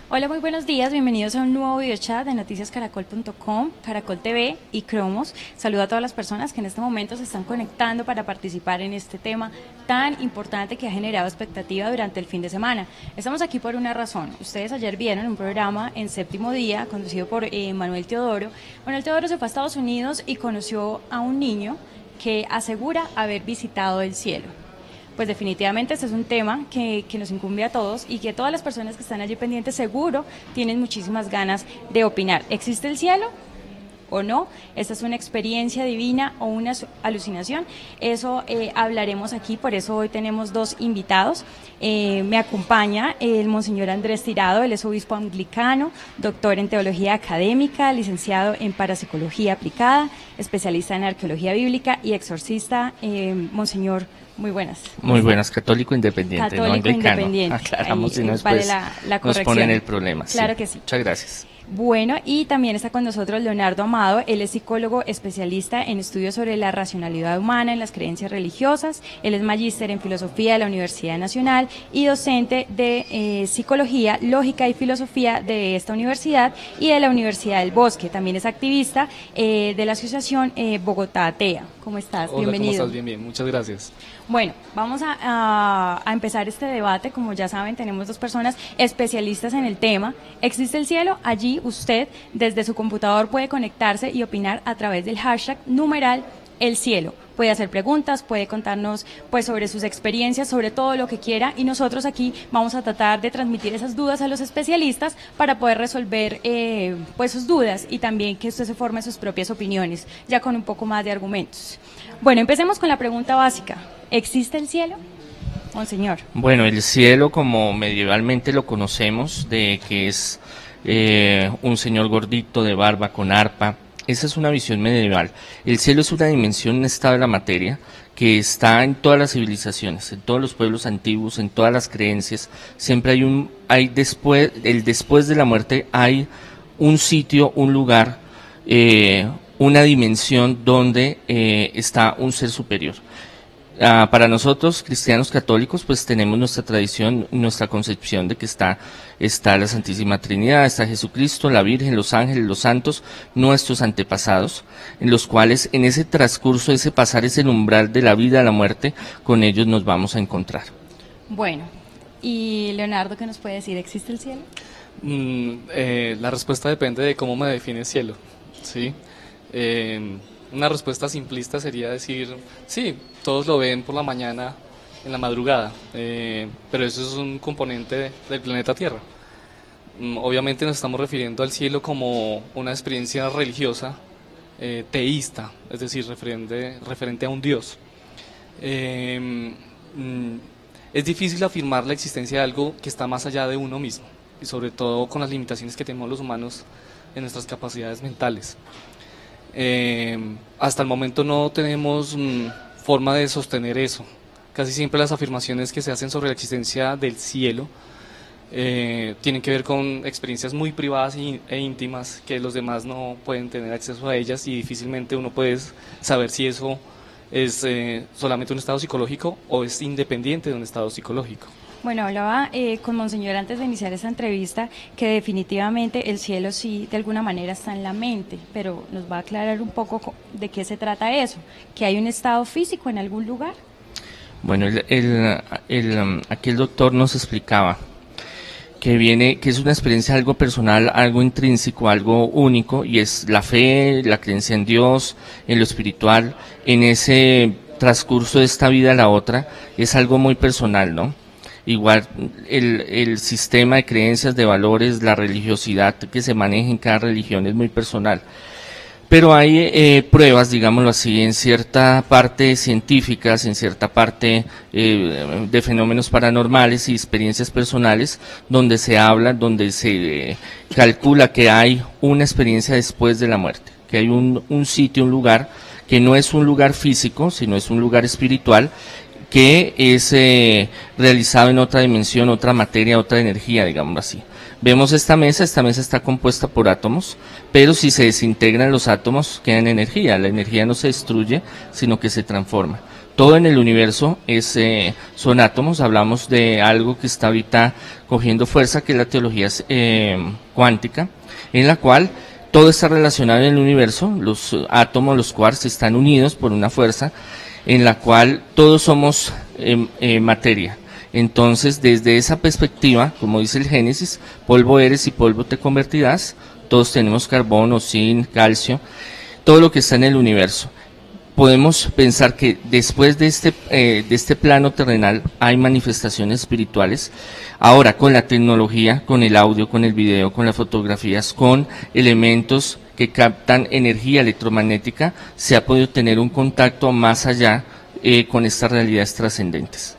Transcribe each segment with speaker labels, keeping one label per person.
Speaker 1: Hola, muy buenos días, bienvenidos a un nuevo videochat de noticiascaracol.com, Caracol TV y Cromos. Saludo a todas las personas que en este momento se están conectando para participar en este tema tan importante que ha generado expectativa durante el fin de semana. Estamos aquí por una razón. Ustedes ayer vieron un programa en Séptimo Día conducido por Manuel Teodoro. Manuel Teodoro se fue a Estados Unidos y conoció a un niño que asegura haber visitado el cielo. Pues definitivamente este es un tema que nos incumbe a todos y que todas las personas que están allí pendientes seguro tienen muchísimas ganas de opinar. ¿Existe el cielo o no? ¿Esta es una experiencia divina o una alucinación? Eso hablaremos aquí, por eso hoy tenemos dos invitados. Me acompaña el Monseñor Andrés Tirado, él es obispo anglicano, doctor en teología académica, licenciado en parapsicología aplicada, especialista en arqueología bíblica y exorcista. Monseñor, muy buenas.
Speaker 2: Muy buenas, católico independiente,
Speaker 1: Católico
Speaker 2: no anglicano.
Speaker 1: independiente.
Speaker 2: Aclaramos
Speaker 1: Ahí,
Speaker 2: y no después
Speaker 1: vale la
Speaker 2: nos
Speaker 1: corrección.
Speaker 2: ponen el problema.
Speaker 1: Claro que sí.
Speaker 2: Muchas gracias.
Speaker 1: Bueno, y también está con nosotros Leonardo Amado, él es psicólogo especialista en estudios sobre la racionalidad humana en las creencias religiosas, él es magíster en filosofía de la Universidad Nacional y docente de psicología, lógica y filosofía de esta universidad y de la Universidad del Bosque, también es activista de la asociación Bogotá Atea. ¿Cómo estás?
Speaker 3: Hola,
Speaker 1: Bienvenido.
Speaker 3: ¿cómo estás? Bien, bien, muchas gracias.
Speaker 1: Bueno, vamos a empezar este debate. Como ya saben, tenemos dos personas especialistas en el tema. ¿Existe el cielo? Allí usted desde su computador puede conectarse y opinar a través del hashtag numeral el cielo. Puede hacer preguntas, puede contarnos pues sobre sus experiencias, sobre todo lo que quiera, y nosotros aquí vamos a tratar de transmitir esas dudas a los especialistas para poder resolver pues sus dudas y también que usted se forme sus propias opiniones, ya con un poco más de argumentos. Bueno, empecemos con la pregunta básica. ¿Existe el cielo? Monseñor.
Speaker 2: Bueno, el cielo, como medievalmente lo conocemos, de que es un señor gordito de barba con arpa, esa es una visión medieval. El cielo es una dimensión, un estado de la materia que está en todas las civilizaciones, en todos los pueblos antiguos, en todas las creencias. Siempre hay después de la muerte hay un sitio, un lugar, una dimensión donde está un ser superior. Para nosotros, cristianos católicos, pues tenemos nuestra tradición, nuestra concepción de que está la Santísima Trinidad, está Jesucristo, la Virgen, los ángeles, los santos, nuestros antepasados, en los cuales en ese transcurso, ese pasar, ese umbral de la vida a la muerte, con ellos nos vamos a encontrar.
Speaker 1: Bueno, y Leonardo, ¿qué nos puede decir? ¿Existe el cielo?
Speaker 3: La respuesta depende de cómo me define cielo, ¿sí? Una respuesta simplista sería decir, sí, todos lo ven por la mañana, en la madrugada, pero eso es un componente del planeta Tierra. Obviamente nos estamos refiriendo al cielo como una experiencia religiosa, teísta, es decir, referente a un Dios. Es difícil afirmar la existencia de algo que está más allá de uno mismo, y sobre todo con las limitaciones que tenemos los humanos en nuestras capacidades mentales. Hasta el momento no tenemos forma de sostener eso. Casi siempre las afirmaciones que se hacen sobre la existencia del cielo tienen que ver con experiencias muy privadas e íntimas que los demás no pueden tener acceso a ellas, y difícilmente uno puede saber si eso es solamente un estado psicológico o es independiente de un estado psicológico.
Speaker 1: Bueno, hablaba con Monseñor antes de iniciar esta entrevista que definitivamente el cielo sí de alguna manera está en la mente, pero nos va a aclarar un poco de qué se trata eso, que hay un estado físico en algún lugar.
Speaker 2: Bueno, aquí el doctor nos explicaba que es una experiencia algo personal, algo intrínseco, algo único, y es la fe, la creencia en Dios, en lo espiritual, en ese transcurso de esta vida a la otra, es algo muy personal, ¿no? Igual el sistema de creencias, de valores, la religiosidad que se maneja en cada religión es muy personal. Pero hay pruebas, digámoslo así, en cierta parte científicas, en cierta parte de fenómenos paranormales y experiencias personales, donde se habla, donde se calcula que hay una experiencia después de la muerte, que hay un sitio, un lugar, que no es un lugar físico, sino es un lugar espiritual, que es realizado en otra dimensión, otra materia, otra energía, digámoslo así. Vemos esta mesa está compuesta por átomos, pero si se desintegran los átomos queda en energía, la energía no se destruye, sino que se transforma. todo en el universo son átomos. Hablamos de algo que está ahorita cogiendo fuerza, que es la teología cuántica, en la cual todo está relacionado en el universo. Los átomos, los quarks, están unidos por una fuerza en la cual todos somos materia. Entonces, desde esa perspectiva, como dice el Génesis, polvo eres y polvo te convertirás. Todos tenemos carbono, zinc, calcio, todo lo que está en el universo. Podemos pensar que después de este plano terrenal hay manifestaciones espirituales. Ahora, con la tecnología, con el audio, con el video, con las fotografías, con elementos que captan energía electromagnética, se ha podido tener un contacto más allá con estas realidades trascendentes.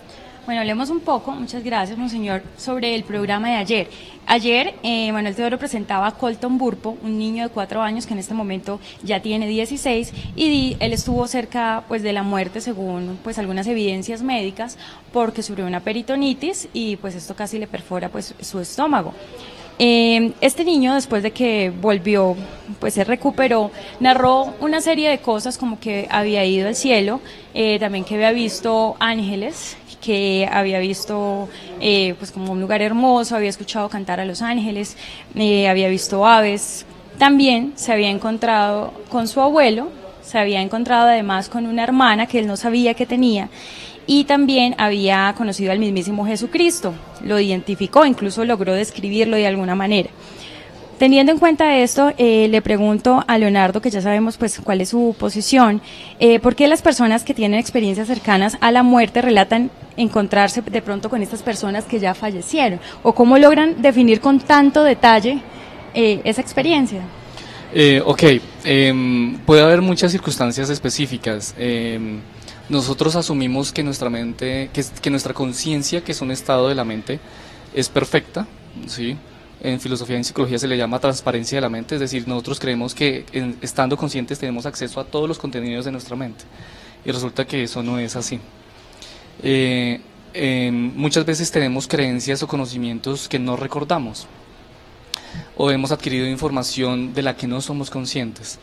Speaker 1: Bueno, hablemos un poco, muchas gracias, monseñor, sobre el programa de ayer. Ayer, Manuel Teodoro presentaba a Colton Burpo, un niño de 4 años que en este momento ya tiene 16, y él estuvo cerca pues de la muerte, según pues algunas evidencias médicas, porque sufrió una peritonitis y pues esto casi le perfora pues su estómago. Este niño, después de que volvió, pues se recuperó, narró una serie de cosas, como que había ido al cielo, también que había visto ángeles, que había visto pues como un lugar hermoso, había escuchado cantar a los ángeles, había visto aves. También se había encontrado con su abuelo, se había encontrado además con una hermana que él no sabía que tenía, y también había conocido al mismísimo Jesucristo, lo identificó, incluso logró describirlo de alguna manera. Teniendo en cuenta esto, le pregunto a Leonardo, que ya sabemos pues cuál es su posición, ¿por qué las personas que tienen experiencias cercanas a la muerte relatan encontrarse de pronto con estas personas que ya fallecieron? ¿O cómo logran definir con tanto detalle esa experiencia?
Speaker 3: Puede haber muchas circunstancias específicas. Nosotros asumimos que nuestra mente, que nuestra conciencia, que es un estado de la mente, es perfecta, ¿sí? En filosofía y en psicología se le llama transparencia de la mente, es decir, nosotros creemos que estando conscientes tenemos acceso a todos los contenidos de nuestra mente, y resulta que eso no es así. Muchas veces tenemos creencias o conocimientos que no recordamos, o hemos adquirido información de la que no somos conscientes.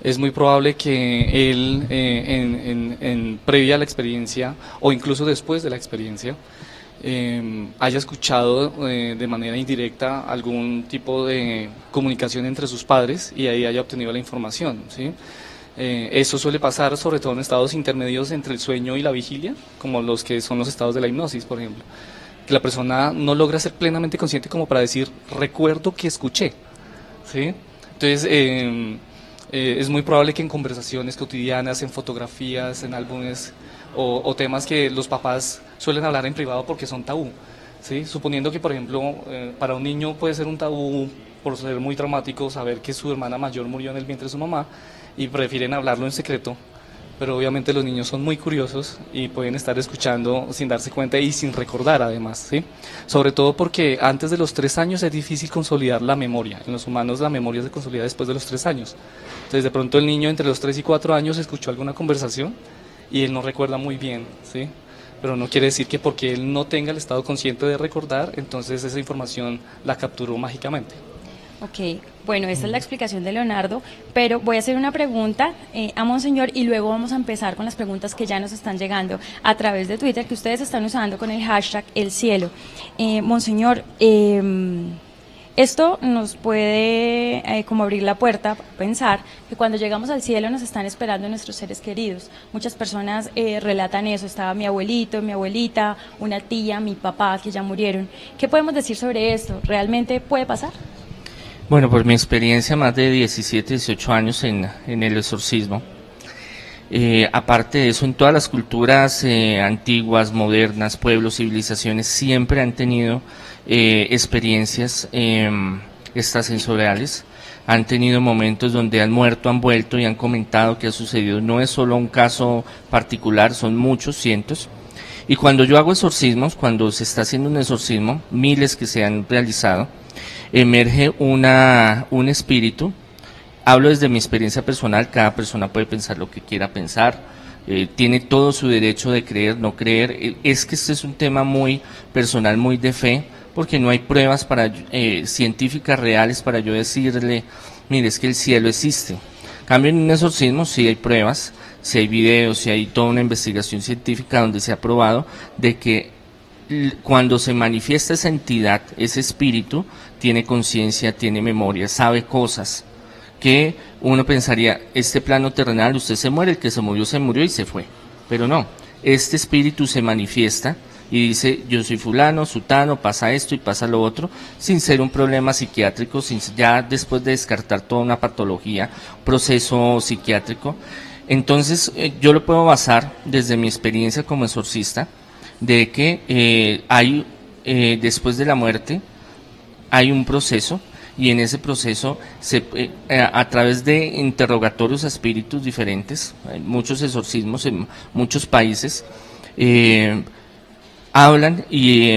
Speaker 3: Es muy probable que él, previa a la experiencia, o incluso después de la experiencia, haya escuchado de manera indirecta algún tipo de comunicación entre sus padres y ahí haya obtenido la información, ¿sí? Eso suele pasar sobre todo en estados intermedios entre el sueño y la vigilia, como los que son los estados de la hipnosis, por ejemplo, que la persona no logra ser plenamente consciente como para decir, recuerdo que escuché, ¿sí? Entonces, es muy probable que en conversaciones cotidianas, en fotografías, en álbumes o temas que los papás suelen hablar en privado porque son tabú, ¿sí? Suponiendo que, por ejemplo, para un niño puede ser un tabú por ser muy traumático saber que su hermana mayor murió en el vientre de su mamá y prefieren hablarlo en secreto, pero obviamente los niños son muy curiosos y pueden estar escuchando sin darse cuenta y sin recordar además, ¿sí? Sobre todo porque antes de los 3 años es difícil consolidar la memoria. En los humanos la memoria se consolida después de los 3 años. Entonces de pronto el niño entre los 3 y 4 años escuchó alguna conversación y él no recuerda muy bien, ¿sí? Pero no quiere decir que porque él no tenga el estado consciente de recordar, entonces esa información la capturó mágicamente.
Speaker 1: Ok, bueno, esta es la explicación de Leonardo, pero voy a hacer una pregunta a Monseñor y luego vamos a empezar con las preguntas que ya nos están llegando a través de Twitter, que ustedes están usando con el hashtag El Cielo. Monseñor, esto nos puede como abrir la puerta a pensar que cuando llegamos al cielo nos están esperando nuestros seres queridos. Muchas personas relatan eso, estaba mi abuelito, mi abuelita, una tía, mi papá que ya murieron. ¿Qué podemos decir sobre esto? ¿Realmente puede pasar?
Speaker 2: Bueno, por mi experiencia, más de 17, 18 años en el exorcismo. Aparte de eso, en todas las culturas antiguas, modernas, pueblos, civilizaciones, siempre han tenido experiencias extrasensoriales, han tenido momentos donde han muerto, han vuelto y han comentado qué ha sucedido. No es solo un caso particular, son muchos, cientos. Y cuando yo hago exorcismos, cuando se está haciendo un exorcismo, miles que se han realizado, emerge un espíritu. Hablo desde mi experiencia personal, cada persona puede pensar lo que quiera pensar, tiene todo su derecho de creer, no creer. Es que este es un tema muy personal, muy de fe, porque no hay pruebas científicas reales para yo decirle, mire, es que el cielo existe. En cambio, en un exorcismo sí hay pruebas, si hay videos, si hay toda una investigación científica donde se ha probado de que cuando se manifiesta esa entidad, ese espíritu, tiene conciencia, tiene memoria, sabe cosas que uno pensaría, este plano terrenal, usted se muere, el que se murió y se fue. Pero no, este espíritu se manifiesta y dice, yo soy fulano, sutano, pasa esto y pasa lo otro, sin ser un problema psiquiátrico, ya después de descartar toda una patología, proceso psiquiátrico. Entonces, yo lo puedo basar desde mi experiencia como exorcista, de que hay, después de la muerte, hay un proceso, y en ese proceso, a través de interrogatorios a espíritus diferentes, hay muchos exorcismos en muchos países, hablan y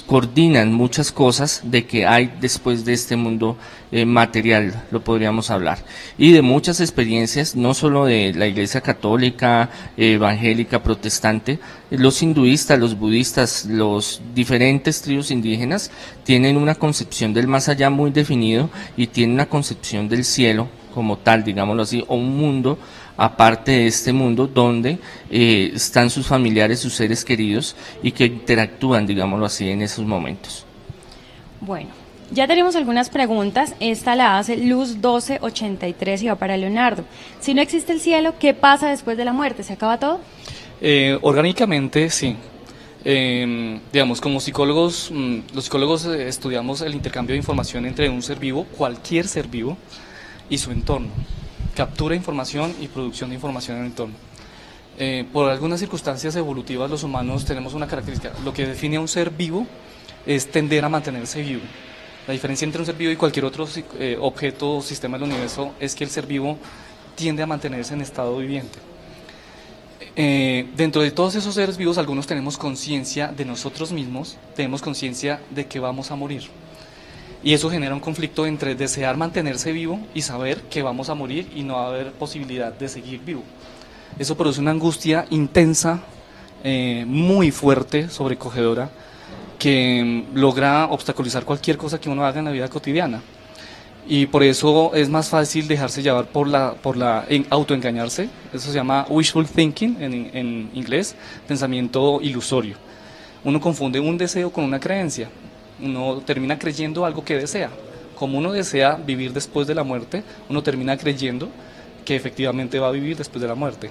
Speaker 2: coordinan muchas cosas de que hay después de este mundo material, lo podríamos hablar, y de muchas experiencias, no solo de la Iglesia católica, evangélica, protestante, los hinduistas, los budistas, los diferentes tribus indígenas tienen una concepción del más allá muy definido y tienen una concepción del cielo como tal, digámoslo así, o un mundo aparte de este mundo donde están sus familiares, sus seres queridos y que interactúan, digámoslo así, en esos momentos.
Speaker 1: Bueno, ya tenemos algunas preguntas. Esta la hace Luz1283 y va para Leonardo. Si no existe el cielo, ¿qué pasa después de la muerte? ¿Se acaba todo?
Speaker 3: Orgánicamente, sí. Digamos, como psicólogos, los psicólogos estudiamos el intercambio de información entre un ser vivo, cualquier ser vivo, y su entorno. Captura información y producción de información en el entorno. Por algunas circunstancias evolutivas, los humanos tenemos una característica. Lo que define a un ser vivo es tender a mantenerse vivo. La diferencia entre un ser vivo y cualquier otro objeto o sistema del universo es que el ser vivo tiende a mantenerse en estado viviente. Dentro de todos esos seres vivos, algunos tenemos conciencia de nosotros mismos, tenemos conciencia de que vamos a morir. Y eso genera un conflicto entre desear mantenerse vivo y saber que vamos a morir y no va a haber posibilidad de seguir vivo. Eso produce una angustia intensa, muy fuerte, sobrecogedora, que logra obstaculizar cualquier cosa que uno haga en la vida cotidiana. Y por eso es más fácil dejarse llevar por autoengañarse. Eso se llama wishful thinking en inglés, pensamiento ilusorio. Uno confunde un deseo con una creencia. Uno termina creyendo algo que desea. Como uno desea vivir después de la muerte, uno termina creyendo que efectivamente va a vivir después de la muerte.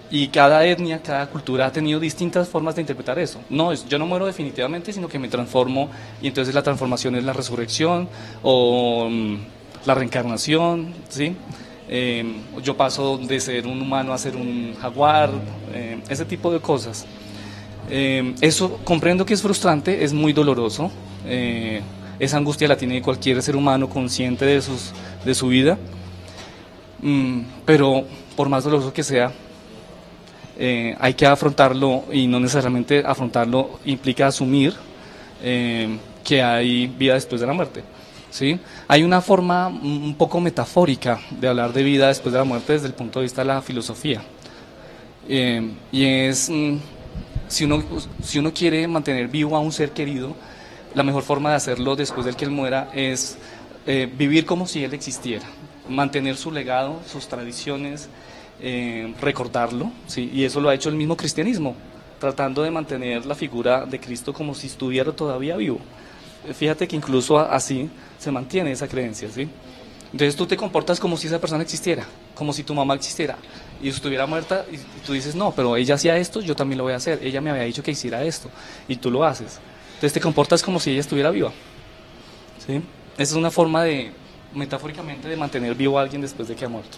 Speaker 3: Y cada etnia, cada cultura ha tenido distintas formas de interpretar eso. No, yo no muero definitivamente, sino que me transformo, y entonces la transformación es la resurrección o la reencarnación, ¿sí? Yo paso de ser un humano a ser un jaguar, ese tipo de cosas. Eso comprendo que es frustrante, es muy doloroso, esa angustia la tiene cualquier ser humano consciente de su vida, pero por más doloroso que sea, hay que afrontarlo, y no necesariamente afrontarlo implica asumir que hay vida después de la muerte, ¿sí? Hay una forma un poco metafórica de hablar de vida después de la muerte desde el punto de vista de la filosofía, y es... Si uno quiere mantener vivo a un ser querido, la mejor forma de hacerlo después de que él muera es vivir como si él existiera, mantener su legado, sus tradiciones, recordarlo, ¿sí? Y eso lo ha hecho el mismo cristianismo, tratando de mantener la figura de Cristo como si estuviera todavía vivo. Fíjate que incluso así se mantiene esa creencia, ¿sí? Entonces tú te comportas como si esa persona existiera, como si tu mamá existiera y estuviera muerta, y tú dices, no, pero ella hacía esto, yo también lo voy a hacer, ella me había dicho que hiciera esto, y tú lo haces. Entonces te comportas como si ella estuviera viva, ¿sí? Esa es una forma metafóricamente, de mantener vivo a alguien después de que ha muerto.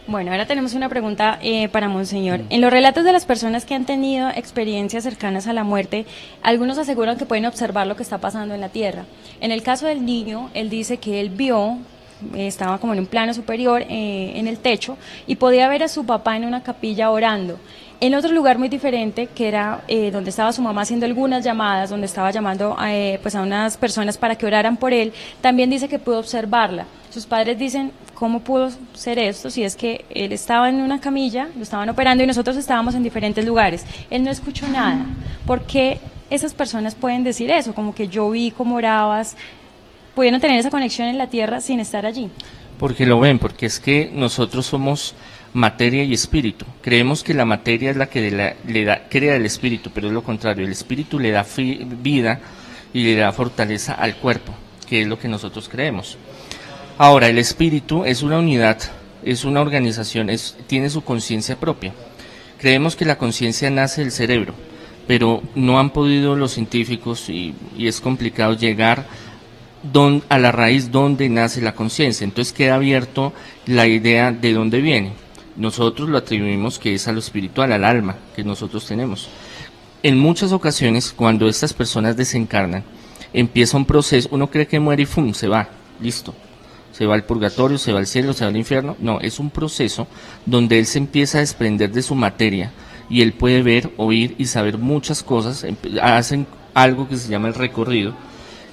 Speaker 1: Bueno, ahora tenemos una pregunta para Monseñor. En los relatos de las personas que han tenido experiencias cercanas a la muerte, algunos aseguran que pueden observar lo que está pasando en la tierra. En el caso del niño, él dice que él vio... estaba como en un plano superior en el techo y podía ver a su papá en una capilla orando. En otro lugar muy diferente, que era donde estaba su mamá haciendo algunas llamadas, donde estaba llamando pues a unas personas para que oraran por él, también dice que pudo observarla. Sus padres dicen, ¿cómo pudo ser esto? Si es que él estaba en una camilla, lo estaban operando y nosotros estábamos en diferentes lugares. Él no escuchó nada. ¿Por qué esas personas pueden decir eso? Como que yo vi cómo orabas. ¿Pudieron tener esa conexión en la tierra sin estar allí?
Speaker 2: Porque lo ven, porque es que nosotros somos materia y espíritu. Creemos que la materia es la que crea el espíritu, pero es lo contrario, el espíritu le da vida y le da fortaleza al cuerpo, que es lo que nosotros creemos. Ahora, el espíritu es una unidad, es una organización, tiene su conciencia propia. Creemos que la conciencia nace del cerebro, pero no han podido los científicos, y es complicado llegar a la raíz donde nace la conciencia. Entonces queda abierto la idea de dónde viene. Nosotros lo atribuimos que es a lo espiritual, al alma que nosotros tenemos. En muchas ocasiones, cuando estas personas desencarnan, empieza un proceso, uno cree que muere y ¡fum!, se va, listo. Se va al purgatorio, se va al cielo, se va al infierno. No, es un proceso donde él se empieza a desprender de su materia y él puede ver, oír y saber muchas cosas. Hacen algo que se llama el recorrido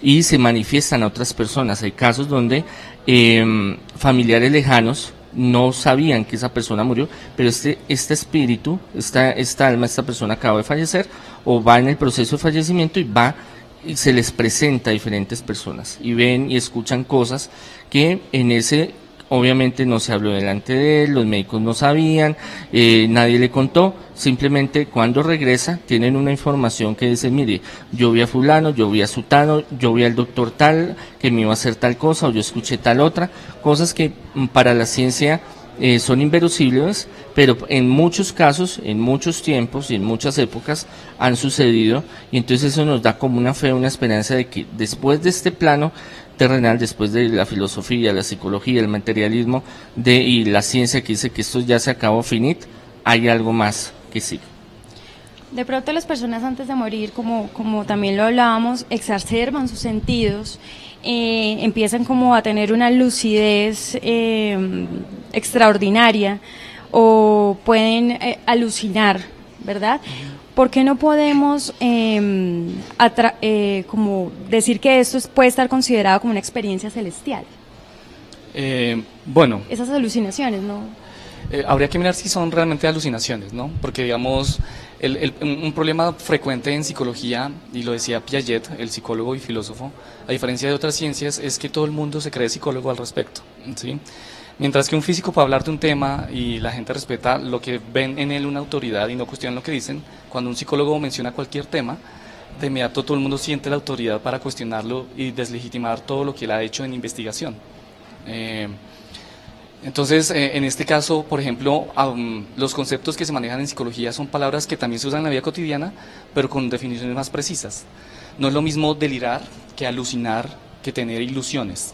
Speaker 2: y se manifiestan a otras personas. Hay casos donde familiares lejanos no sabían que esa persona murió, pero este espíritu, esta alma, esta persona acaba de fallecer o va en el proceso de fallecimiento y se les presenta a diferentes personas y ven y escuchan cosas que obviamente no se habló delante de él, los médicos no sabían, nadie le contó. Simplemente cuando regresa tienen una información que dice, mire, yo vi a fulano, yo vi a sutano, yo vi al doctor tal, que me iba a hacer tal cosa, o yo escuché tal otra, cosas que para la ciencia son inverosímiles, pero en muchos casos, en muchos tiempos y en muchas épocas han sucedido, y entonces eso nos da como una fe, una esperanza de que después de este plano terrenal, después de la filosofía, la psicología, el materialismo y la ciencia que dice que esto ya se acabó, finit, hay algo más que sigue.
Speaker 1: De pronto las personas antes de morir, como también lo hablábamos, exacerban sus sentidos, empiezan como a tener una lucidez extraordinaria o pueden alucinar, ¿verdad? ¿Por qué no podemos como decir que esto puede estar considerado como una experiencia celestial?
Speaker 3: Bueno.
Speaker 1: Esas alucinaciones, ¿no?
Speaker 3: Habría que mirar si son realmente alucinaciones, ¿no? Porque, digamos, un problema frecuente en psicología, y lo decía Piaget, el psicólogo y filósofo, a diferencia de otras ciencias, es que todo el mundo se cree psicólogo al respecto, ¿sí? Mientras que un físico puede hablar de un tema y la gente respeta lo que ven en él una autoridad y no cuestionan lo que dicen, cuando un psicólogo menciona cualquier tema, de inmediato todo el mundo siente la autoridad para cuestionarlo y deslegitimar todo lo que él ha hecho en investigación. Entonces, en este caso, por ejemplo, los conceptos que se manejan en psicología son palabras que también se usan en la vida cotidiana, pero con definiciones más precisas. No es lo mismo delirar que alucinar, que tener ilusiones.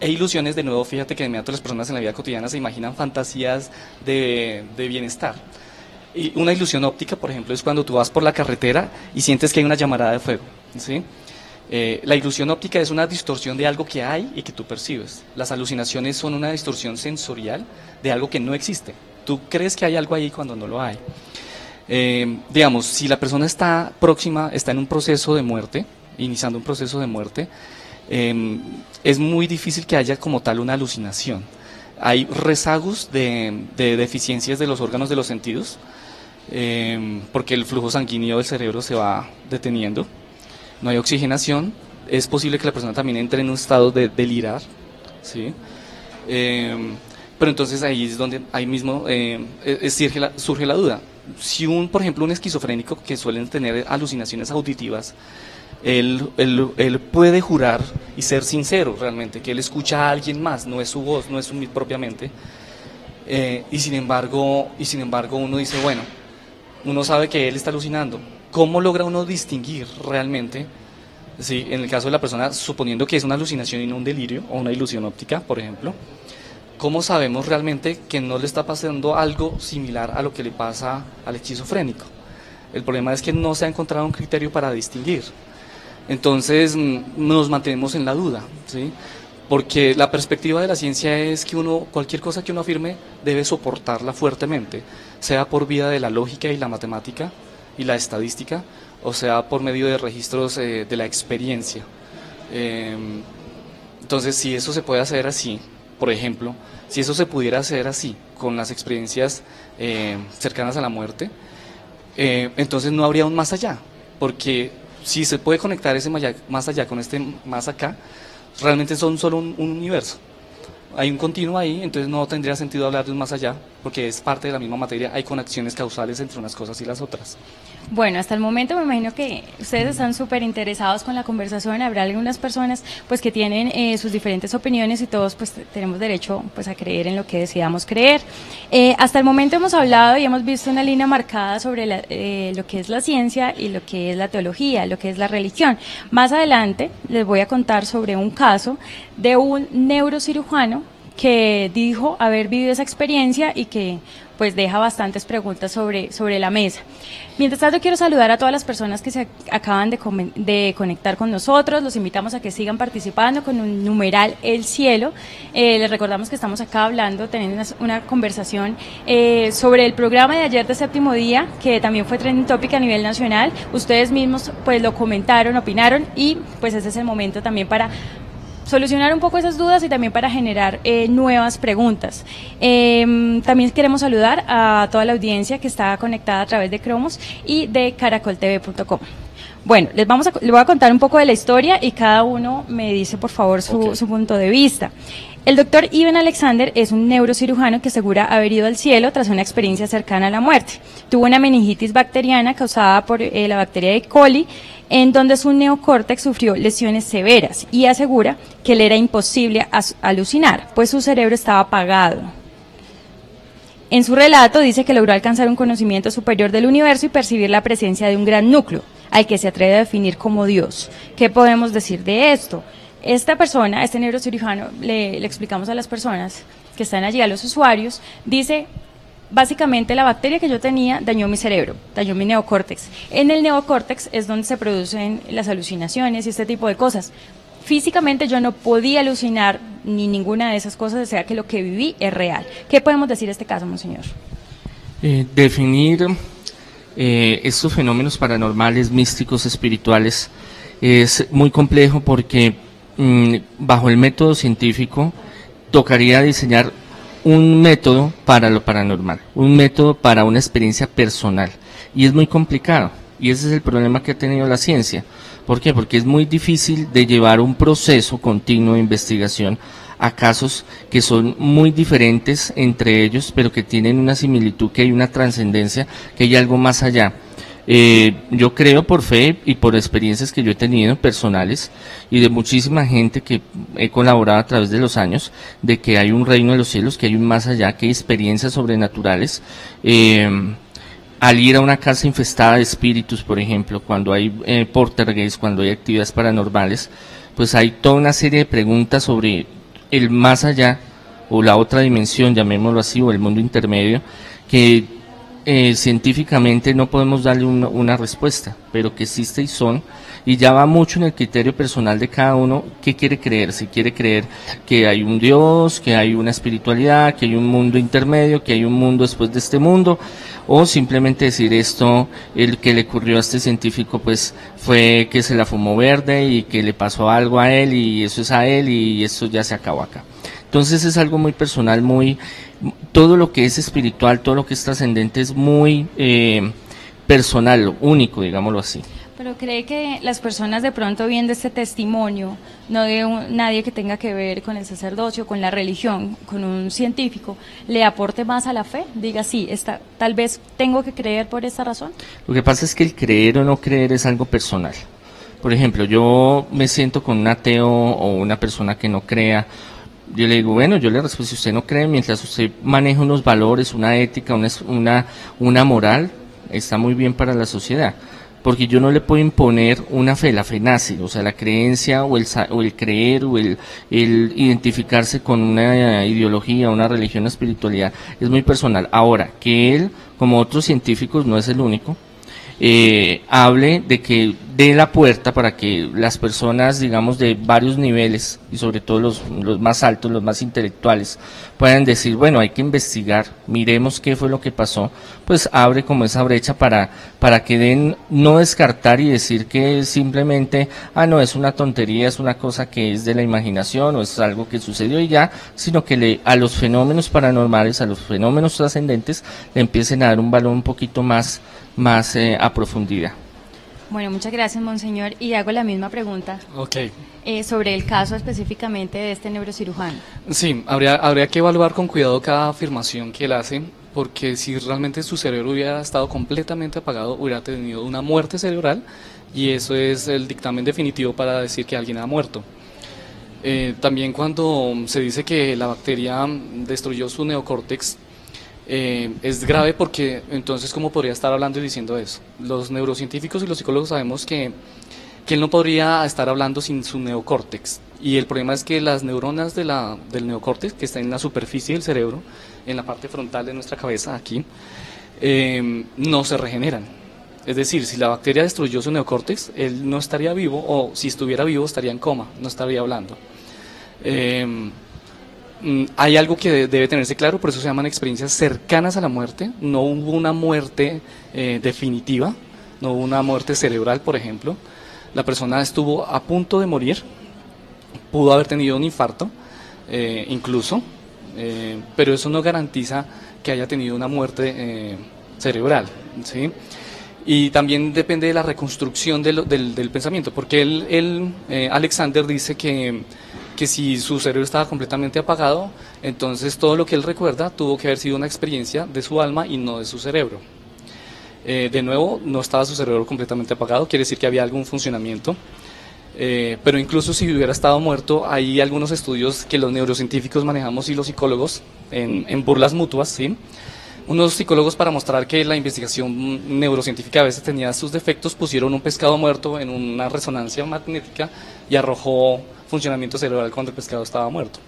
Speaker 3: E ilusiones, de nuevo, fíjate que de inmediato las personas en la vida cotidiana se imaginan fantasías de bienestar. Y una ilusión óptica, por ejemplo, es cuando tú vas por la carretera y sientes que hay una llamarada de fuego, ¿sí? La ilusión óptica es una distorsión de algo que hay y que tú percibes. Las alucinaciones son una distorsión sensorial de algo que no existe. Tú crees que hay algo ahí cuando no lo hay. Digamos, si la persona está próxima, está en un proceso de muerte, iniciando un proceso de muerte, es muy difícil que haya como tal una alucinación. Hay rezagos de deficiencias de los órganos de los sentidos, porque el flujo sanguíneo del cerebro se va deteniendo. No hay oxigenación, es posible que la persona también entre en un estado de delirar, ¿sí? Pero entonces ahí es donde ahí mismo surge la duda. Si por ejemplo, un esquizofrénico que suelen tener alucinaciones auditivas, él puede jurar y ser sincero realmente, que él escucha a alguien más, no es su voz, no es su propiamente, y sin embargo uno dice, bueno, uno sabe que él está alucinando. ¿Cómo logra uno distinguir realmente, sí, en el caso de la persona, suponiendo que es una alucinación y no un delirio, o una ilusión óptica, por ejemplo, cómo sabemos realmente que no le está pasando algo similar a lo que le pasa al esquizofrénico? El problema es que no se ha encontrado un criterio para distinguir. Entonces nos mantenemos en la duda, ¿sí? Porque la perspectiva de la ciencia es que cualquier cosa que uno afirme debe soportarla fuertemente, sea por vía de la lógica y la matemática y la estadística, o sea por medio de registros de la experiencia. Entonces, si eso se puede hacer así, por ejemplo, si eso se pudiera hacer así, con las experiencias cercanas a la muerte, entonces no habría un más allá, porque si se puede conectar ese más allá con este más acá, realmente son solo un universo. Hay un continuo ahí, entonces no tendría sentido hablar de un más allá, porque es parte de la misma materia, hay conexiones causales entre unas cosas y las otras.
Speaker 1: Bueno, hasta el momento me imagino que ustedes están súper interesados con la conversación. Habrá algunas personas pues que tienen sus diferentes opiniones y todos pues tenemos derecho pues a creer en lo que decidamos creer. Hasta el momento hemos hablado y hemos visto una línea marcada sobre lo que es la ciencia y lo que es la teología, lo que es la religión. Más adelante les voy a contar sobre un caso de un neurocirujano que dijo haber vivido esa experiencia y que pues deja bastantes preguntas sobre la mesa. Mientras tanto, quiero saludar a todas las personas que se acaban de conectar con nosotros. Los invitamos a que sigan participando con un numeral El Cielo. Les recordamos que estamos acá hablando, teniendo una conversación sobre el programa de ayer de Séptimo Día, que también fue trending topic a nivel nacional. Ustedes mismos pues lo comentaron, opinaron y pues ese es el momento también para solucionar un poco esas dudas y también para generar nuevas preguntas. También queremos saludar a toda la audiencia que está conectada a través de Cromos y de caracoltv.com. Bueno, les voy a contar un poco de la historia y cada uno me dice por favor su punto de vista. El doctor Ivan Alexander es un neurocirujano que asegura haber ido al cielo tras una experiencia cercana a la muerte. Tuvo una meningitis bacteriana causada por la bacteria E. coli, en donde su neocórtex sufrió lesiones severas y asegura que le era imposible alucinar, pues su cerebro estaba apagado. En su relato dice que logró alcanzar un conocimiento superior del universo y percibir la presencia de un gran núcleo, al que se atreve a definir como Dios. ¿Qué podemos decir de esto? Esta persona, este neurocirujano, le explicamos a las personas que están allí, a los usuarios, dice: básicamente la bacteria que yo tenía dañó mi cerebro, dañó mi neocórtex. En el neocórtex es donde se producen las alucinaciones y este tipo de cosas. Físicamente yo no podía alucinar ni ninguna de esas cosas, o sea que lo que viví es real. ¿Qué podemos decir de este caso, monseñor?
Speaker 2: Definir estos fenómenos paranormales, místicos, espirituales, es muy complejo porque bajo el método científico tocaría diseñar un método para lo paranormal, un método para una experiencia personal, y es muy complicado, y ese es el problema que ha tenido la ciencia. ¿Por qué? Porque es muy difícil de llevar un proceso continuo de investigación a casos que son muy diferentes entre ellos, pero que tienen una similitud, que hay una trascendencia, que hay algo más allá. Yo creo por fe y por experiencias que yo he tenido personales y de muchísima gente que he colaborado a través de los años, de que hay un reino de los cielos, que hay un más allá, que hay experiencias sobrenaturales. Al ir a una casa infestada de espíritus, por ejemplo, cuando hay poltergeist, cuando hay actividades paranormales, pues hay toda una serie de preguntas sobre el más allá o la otra dimensión, llamémoslo así, o el mundo intermedio, que científicamente no podemos darle una respuesta, pero que existe y son, y ya va mucho en el criterio personal de cada uno qué quiere creer, si quiere creer que hay un Dios, que hay una espiritualidad, que hay un mundo intermedio, que hay un mundo después de este mundo, o simplemente decir esto, el que le ocurrió a este científico pues fue que se la fumó verde y que le pasó algo a él y eso es a él y eso ya se acabó acá. Entonces es algo muy personal, todo lo que es espiritual, todo lo que es trascendente es muy personal, único, digámoslo así.
Speaker 1: Pero cree que las personas de pronto viendo este testimonio, no de nadie que tenga que ver con el sacerdocio, con la religión, con un científico, le aporte más a la fe, diga sí, tal vez tengo que creer por esta razón. Lo
Speaker 2: que pasa es que el creer o no creer es algo personal. Por ejemplo, yo me siento con un ateo o una persona que no crea. Yo le digo, bueno, yo le respondo, si usted no cree, mientras usted maneja unos valores, una ética, una moral, está muy bien para la sociedad. Porque yo no le puedo imponer una fe, la fe nace, o sea, la creencia o el creer o el identificarse con una ideología, una religión, una espiritualidad, es muy personal. Ahora, que él, como otros científicos, no es el único, hable de que dé la puerta para que las personas, digamos, de varios niveles y sobre todo los más altos, los más intelectuales, puedan decir, bueno, hay que investigar, miremos qué fue lo que pasó, pues abre como esa brecha para que no descartar y decir que simplemente, no, es una tontería, es una cosa que es de la imaginación o es algo que sucedió y ya, sino que a los fenómenos paranormales, a los fenómenos trascendentes, le empiecen a dar un valor un poquito más a profundidad.
Speaker 1: Bueno, muchas gracias, monseñor. Y hago la misma pregunta
Speaker 3: Ok.
Speaker 1: sobre el caso específicamente de este neurocirujano.
Speaker 3: Sí, habría que evaluar con cuidado cada afirmación que él hace, porque si realmente su cerebro hubiera estado completamente apagado, hubiera tenido una muerte cerebral, y eso es el dictamen definitivo para decir que alguien ha muerto. También cuando se dice que la bacteria destruyó su neocórtex, es grave porque entonces ¿cómo podría estar hablando y diciendo eso? Los neurocientíficos y los psicólogos sabemos que él no podría estar hablando sin su neocórtex. Y el problema es que las neuronas del neocórtex, que están en la superficie del cerebro, en la parte frontal de nuestra cabeza, aquí, no se regeneran. Es decir, si la bacteria destruyó su neocórtex, él no estaría vivo, o si estuviera vivo estaría en coma, no estaría hablando. Hay algo que debe tenerse claro, por eso se llaman experiencias cercanas a la muerte. No hubo una muerte definitiva, no hubo una muerte cerebral, por ejemplo. La persona estuvo a punto de morir, pudo haber tenido un infarto, incluso, pero eso no garantiza que haya tenido una muerte cerebral, ¿sí? Y también depende de la reconstrucción del pensamiento, porque Alexander dice que si su cerebro estaba completamente apagado, entonces todo lo que él recuerda tuvo que haber sido una experiencia de su alma y no de su cerebro. De nuevo, no estaba su cerebro completamente apagado, quiere decir que había algún funcionamiento, pero incluso si hubiera estado muerto, hay algunos estudios que los neurocientíficos manejamos y los psicólogos en burlas mutuas, ¿sí? Unos psicólogos, para mostrar que la investigación neurocientífica a veces tenía sus defectos, pusieron un pescado muerto en una resonancia magnética y arrojó funcionamiento cerebral cuando el pescado estaba muerto.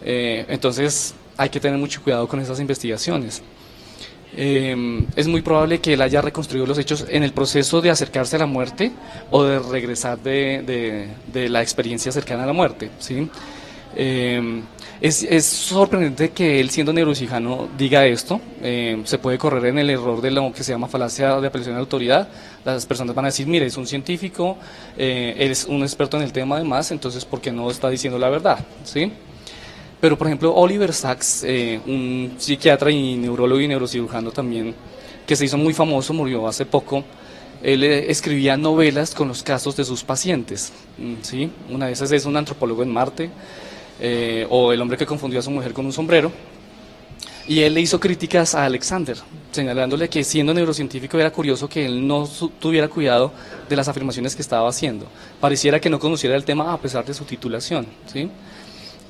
Speaker 3: Entonces hay que tener mucho cuidado con esas investigaciones. Es muy probable que él haya reconstruido los hechos en el proceso de acercarse a la muerte o de regresar de la experiencia cercana a la muerte, ¿sí? Es sorprendente que él, siendo neurocirujano, diga esto. Se puede correr en el error de lo que se llama falacia de apelación de autoridad. Las personas van a decir, mire, es un científico, eres un experto en el tema además, entonces ¿por qué no está diciendo la verdad? ¿Sí? Pero, por ejemplo, Oliver Sacks, un psiquiatra y neurólogo y neurocirujano también, que se hizo muy famoso, murió hace poco. Él escribía novelas con los casos de sus pacientes, ¿sí? Una de esas es Un antropólogo en Marte, o El hombre que confundió a su mujer con un sombrero. Y él le hizo críticas a Alexander, señalándole que, siendo neurocientífico, era curioso que él no tuviera cuidado de las afirmaciones que estaba haciendo. Pareciera que no conociera el tema a pesar de su titulación, ¿sí?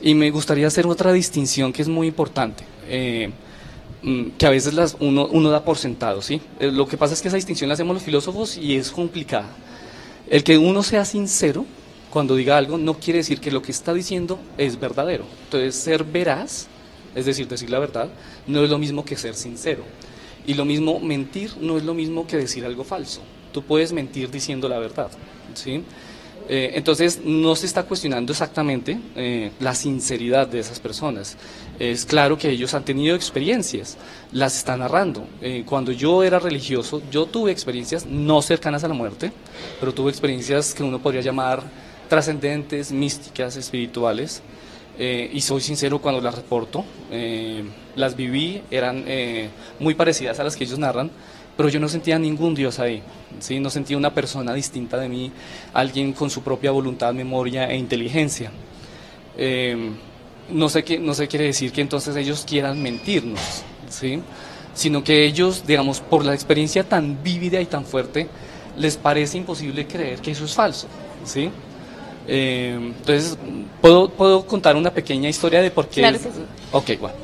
Speaker 3: Y me gustaría hacer otra distinción que es muy importante, que a veces uno da por sentado, ¿sí? Lo que pasa es que esa distinción la hacemos los filósofos y es complicada. El que uno sea sincero cuando diga algo no quiere decir que lo que está diciendo es verdadero. Entonces, ser veraz, es decir, decir la verdad, no es lo mismo que ser sincero. Y lo mismo, mentir no es lo mismo que decir algo falso. Tú puedes mentir diciendo la verdad, ¿sí? Entonces no se está cuestionando exactamente la sinceridad de esas personas. Es claro que ellos han tenido experiencias, las están narrando. Cuando yo era religioso, yo tuve experiencias no cercanas a la muerte, pero tuve experiencias que uno podría llamar trascendentes, místicas, espirituales, y soy sincero cuando las reporto. Las viví, eran muy parecidas a las que ellos narran, pero yo no sentía ningún Dios ahí, ¿sí? No sentía una persona distinta de mí, alguien con su propia voluntad, memoria e inteligencia. No sé quiere decir que entonces ellos quieran mentirnos, ¿sí? Sino que ellos, digamos, por la experiencia tan vívida y tan fuerte, les parece imposible creer que eso es falso, ¿sí? Entonces, ¿puedo contar una pequeña historia de por qué?
Speaker 1: Claro que sí.
Speaker 3: Ok, bueno.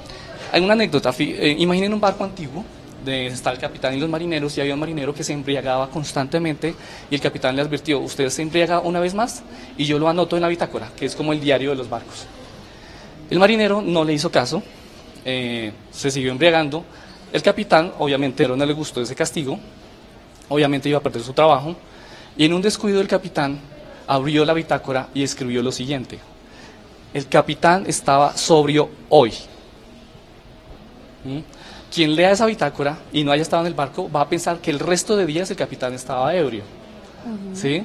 Speaker 3: Hay una anécdota. Imaginen un barco antiguo, está el capitán y los marineros, y había un marinero que se embriagaba constantemente, y el capitán le advirtió: usted se embriaga una vez más y yo lo anoto en la bitácora, que es como el diario de los barcos. El marinero no le hizo caso, se siguió embriagando. El capitán, obviamente, no le gustó ese castigo, obviamente iba a perder su trabajo, y en un descuido del capitán abrió la bitácora y escribió lo siguiente: el capitán estaba sobrio hoy. Quien lea esa bitácora y no haya estado en el barco va a pensar que el resto de días el capitán estaba ebrio, ¿sí?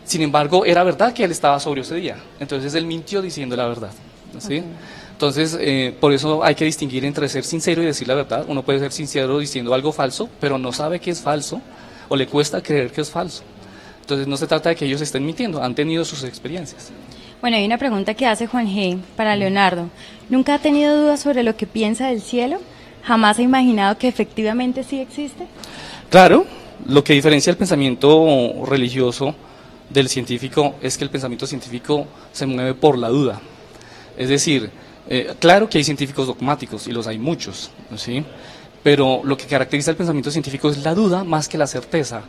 Speaker 3: Sin embargo, era verdad que él estaba sobrio ese día, entonces él mintió diciendo la verdad, ¿sí? Entonces, por eso hay que distinguir entre ser sincero y decir la verdad. Uno puede ser sincero diciendo algo falso, pero no sabe que es falso, o le cuesta creer que es falso. Entonces no se trata de que ellos estén mintiendo, han tenido sus experiencias.
Speaker 1: Bueno, hay una pregunta que hace Juan G. para Leonardo. ¿Nunca ha tenido dudas sobre lo que piensa del cielo? ¿Jamás ha imaginado que efectivamente sí existe?
Speaker 3: Claro, lo que diferencia el pensamiento religioso del científico es que el pensamiento científico se mueve por la duda. Es decir, claro que hay científicos dogmáticos y los hay muchos, ¿sí? Pero lo que caracteriza el pensamiento científico es la duda más que la certeza.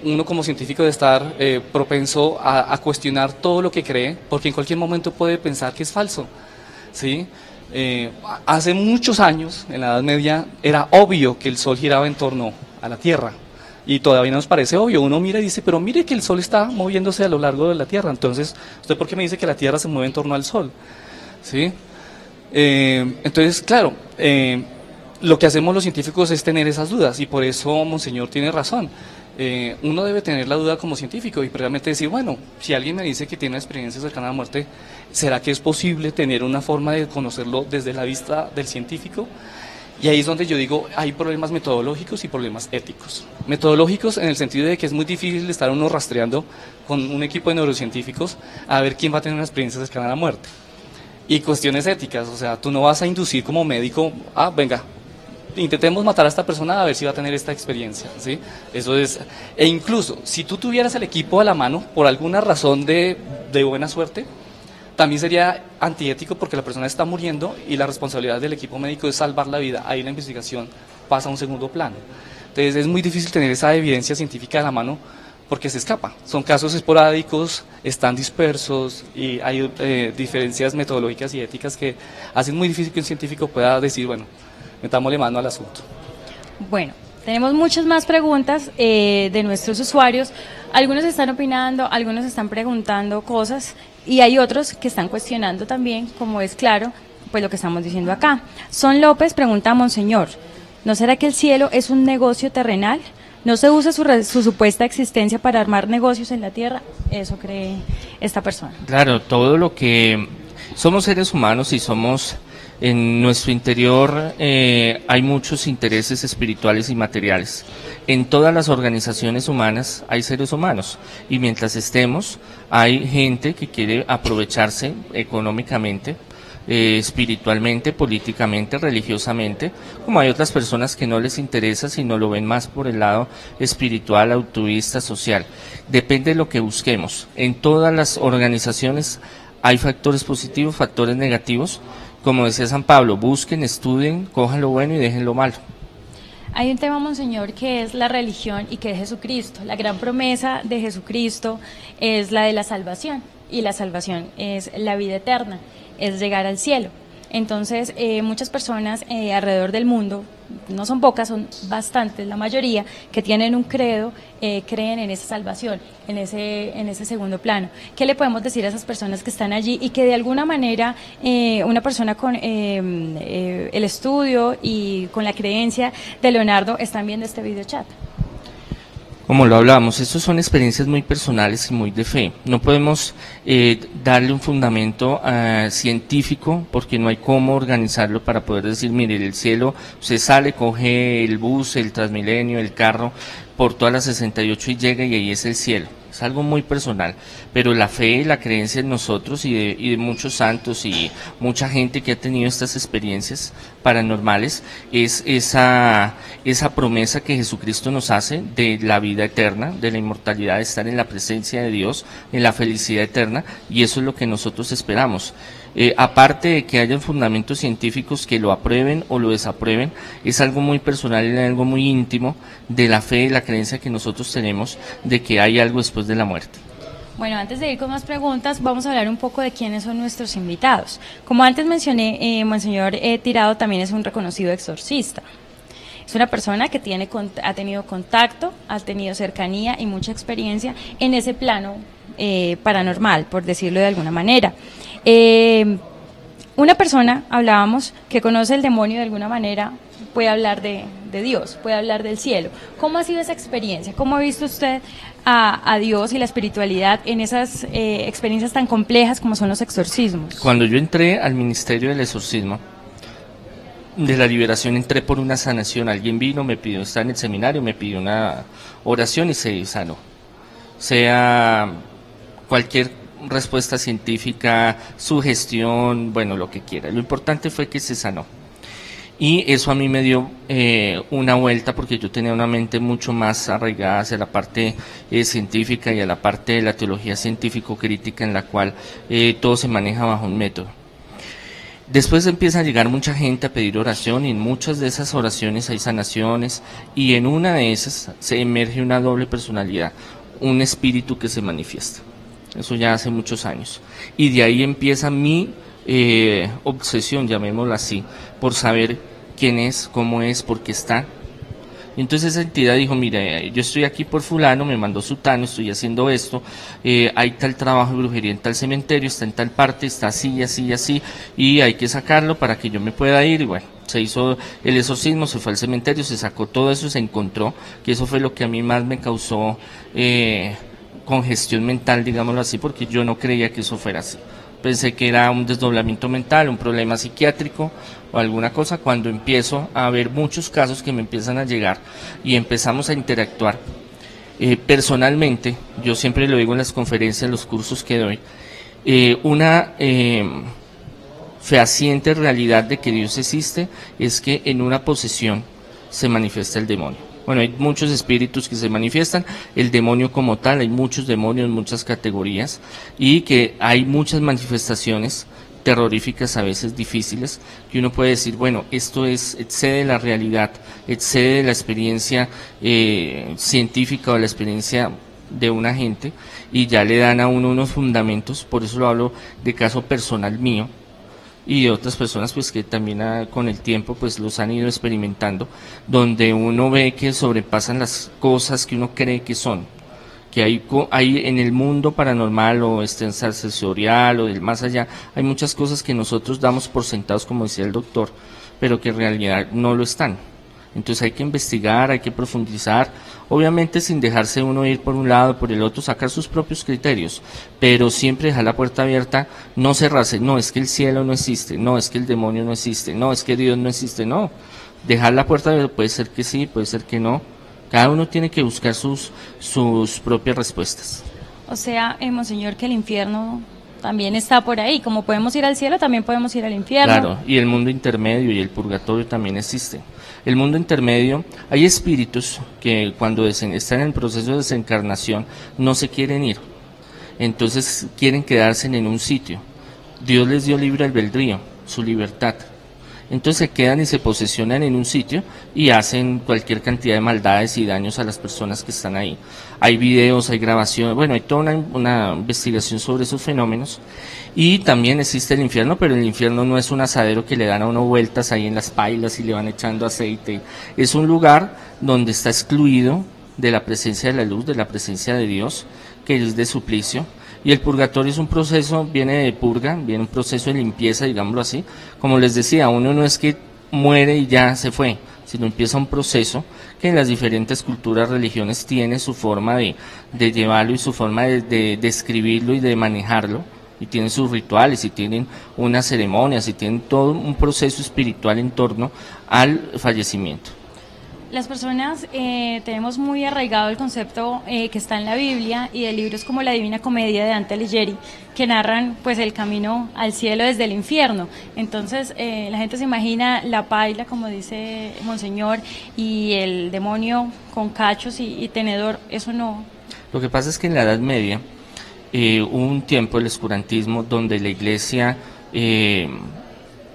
Speaker 3: Uno como científico debe estar propenso a cuestionar todo lo que cree, porque en cualquier momento puede pensar que es falso, ¿sí? Hace muchos años, en la Edad Media, era obvio que el Sol giraba en torno a la Tierra, y todavía nos parece obvio. Uno mira y dice, pero mire que el Sol está moviéndose a lo largo de la Tierra, entonces, ¿usted por qué me dice que la Tierra se mueve en torno al Sol? ¿Sí? Entonces, claro, lo que hacemos los científicos es tener esas dudas, y por eso Monseñor tiene razón. Uno debe tener la duda como científico y realmente decir, bueno, si alguien me dice que tiene una experiencia cercana a la muerte, ¿será que es posible tener una forma de conocerlo desde la vista del científico? Y ahí es donde yo digo, hay problemas metodológicos y problemas éticos. Metodológicos en el sentido de que es muy difícil estar uno rastreando con un equipo de neurocientíficos a ver quién va a tener una experiencia cercana a la muerte. Y cuestiones éticas, o sea, tú no vas a inducir como médico, venga, intentemos matar a esta persona a ver si va a tener esta experiencia, ¿sí? Eso es, e incluso, si tú tuvieras el equipo a la mano, por alguna razón de buena suerte, también sería antiético porque la persona está muriendo y la responsabilidad del equipo médico es salvar la vida, ahí la investigación pasa a un segundo plano. Entonces es muy difícil tener esa evidencia científica a la mano porque se escapa, son casos esporádicos, están dispersos y hay diferencias metodológicas y éticas que hacen muy difícil que un científico pueda decir, bueno, metámosle mano al asunto.
Speaker 1: Bueno, tenemos muchas más preguntas de nuestros usuarios. Algunos están opinando, algunos están preguntando cosas y hay otros que están cuestionando también, como es claro, pues lo que estamos diciendo acá. Son López pregunta a Monseñor, ¿no será que el cielo es un negocio terrenal? ¿No se usa su supuesta existencia para armar negocios en la tierra? Eso cree esta persona.
Speaker 2: Claro, todo lo que somos seres humanos y somos en nuestro interior hay muchos intereses espirituales y materiales. En todas las organizaciones humanas hay seres humanos y mientras estemos hay gente que quiere aprovecharse económicamente, espiritualmente, políticamente, religiosamente, como hay otras personas que no les interesa sino lo ven más por el lado espiritual, altruista, social. Depende de lo que busquemos. En todas las organizaciones hay factores positivos, factores negativos. Como decía San Pablo, busquen, estudien, cojan lo bueno y dejen lo malo.
Speaker 1: Hay un tema, Monseñor, que es la religión y que es Jesucristo. La gran promesa de Jesucristo es la de la salvación, y la salvación es la vida eterna, es llegar al cielo. Entonces, muchas personas alrededor del mundo, no son pocas, son bastantes, la mayoría, que tienen un credo, creen en esa salvación, en ese segundo plano. ¿Qué le podemos decir a esas personas que están allí y que de alguna manera una persona con el estudio y con la creencia de Leonardo están viendo este video chat?
Speaker 2: Como lo hablábamos, estas son experiencias muy personales y muy de fe. No podemos darle un fundamento científico porque no hay cómo organizarlo para poder decir, mire, el cielo, usted sale, coge el bus, el Transmilenio, el carro, por todas las 68 y llega y ahí es el cielo. Es algo muy personal, pero la fe y la creencia en nosotros y de muchos santos y mucha gente que ha tenido estas experiencias paranormales es esa promesa que Jesucristo nos hace de la vida eterna, de la inmortalidad, de estar en la presencia de Dios, en la felicidad eterna, y eso es lo que nosotros esperamos. Aparte de que haya fundamentos científicos que lo aprueben o lo desaprueben, es algo muy personal y algo muy íntimo de la fe y la creencia que nosotros tenemos de que hay algo después de la muerte.
Speaker 1: Bueno, antes de ir con más preguntas, vamos a hablar un poco de quiénes son nuestros invitados. Como antes mencioné, Monseñor Tirado también es un reconocido exorcista. Es una persona que ha tenido contacto, ha tenido cercanía y mucha experiencia en ese plano paranormal, por decirlo de alguna manera. Una persona, hablábamos, que conoce el demonio de alguna manera, puede hablar de Dios, puede hablar del cielo. ¿Cómo ha sido esa experiencia? ¿Cómo ha visto usted a Dios y la espiritualidad en esas experiencias tan complejas como son los exorcismos?
Speaker 2: Cuando yo entré al ministerio del exorcismo, de la liberación entré por una sanación. Alguien vino, me pidió, está en el seminario, me pidió una oración y se sanó. Sea cualquier respuesta científica, sugestión, bueno, lo que quiera. Lo importante fue que se sanó. Y eso a mí me dio una vuelta, porque yo tenía una mente mucho más arraigada hacia la parte científica y a la parte de la teología científico-crítica, en la cual todo se maneja bajo un método. Después empieza a llegar mucha gente a pedir oración, y en muchas de esas oraciones hay sanaciones, y en una de esas se emerge una doble personalidad, un espíritu que se manifiesta. Eso ya hace muchos años. Y de ahí empieza mi obsesión, llamémosla así, por saber quién es, cómo es, por qué está. Y entonces esa entidad dijo, mira, yo estoy aquí por fulano, me mandó sutano, estoy haciendo esto, hay tal trabajo de brujería en tal cementerio, está en tal parte, está así, así, así, y hay que sacarlo para que yo me pueda ir. Y bueno, se hizo el exorcismo, se fue al cementerio, se sacó todo eso, se encontró, que eso fue lo que a mí más me causó congestión mental, digámoslo así, porque yo no creía que eso fuera así. Pensé que era un desdoblamiento mental, un problema psiquiátrico o alguna cosa, cuando empiezo a ver muchos casos que me empiezan a llegar y empezamos a interactuar. Personalmente, yo siempre lo digo en las conferencias, en los cursos que doy, una fehaciente realidad de que Dios existe es que en una posesión se manifiesta el demonio. Bueno, hay muchos espíritus que se manifiestan, el demonio como tal, hay muchos demonios, muchas categorías, y que hay muchas manifestaciones terroríficas, a veces difíciles, que uno puede decir, bueno, esto excede la realidad, excede la experiencia científica o la experiencia de una gente, y ya le dan a uno unos fundamentos. Por eso lo hablo de caso personal mío, y de otras personas pues que también con el tiempo pues los han ido experimentando, donde uno ve que sobrepasan las cosas que uno cree que son, que hay en el mundo paranormal o extrasensorial o del más allá, hay muchas cosas que nosotros damos por sentados, como decía el doctor, pero que en realidad no lo están. Entonces hay que investigar, hay que profundizar, obviamente sin dejarse uno ir por un lado, por el otro, sacar sus propios criterios, pero siempre dejar la puerta abierta, no cerrarse, no es que el cielo no existe, no es que el demonio no existe, no es que Dios no existe, no, dejar la puerta abierta, puede ser que sí, puede ser que no, cada uno tiene que buscar sus propias respuestas.
Speaker 1: O sea, monseñor, que el infierno también está por ahí, como podemos ir al cielo, también podemos ir al infierno.
Speaker 2: Claro, y el mundo intermedio y el purgatorio también existen. El mundo intermedio, hay espíritus que cuando están en el proceso de desencarnación no se quieren ir, entonces quieren quedarse en un sitio. Dios les dio libre albedrío, su libertad. Entonces se quedan y se posesionan en un sitio y hacen cualquier cantidad de maldades y daños a las personas que están ahí. Hay videos, hay grabaciones, bueno, hay toda una investigación sobre esos fenómenos. Y también existe el infierno, pero el infierno no es un asadero que le dan a uno vueltas ahí en las pailas y le van echando aceite. Es un lugar donde está excluido de la presencia de la luz, de la presencia de Dios, que es de suplicio. Y el purgatorio es un proceso, viene de purga, viene un proceso de limpieza, digámoslo así. Como les decía, uno no es que muere y ya se fue, sino empieza un proceso que en las diferentes culturas, religiones tiene su forma de llevarlo y su forma de describirlo y de manejarlo, y tienen sus rituales y tienen unas ceremonias y tienen todo un proceso espiritual en torno al fallecimiento.
Speaker 1: Las personas tenemos muy arraigado el concepto que está en la Biblia y de libros como La Divina Comedia de Dante Alighieri, que narran pues el camino al cielo desde el infierno. Entonces la gente se imagina la paila, como dice monseñor, y el demonio con cachos y tenedor. Eso no.
Speaker 2: Lo que pasa es que en la Edad Media hubo un tiempo, el oscurantismo, donde la Iglesia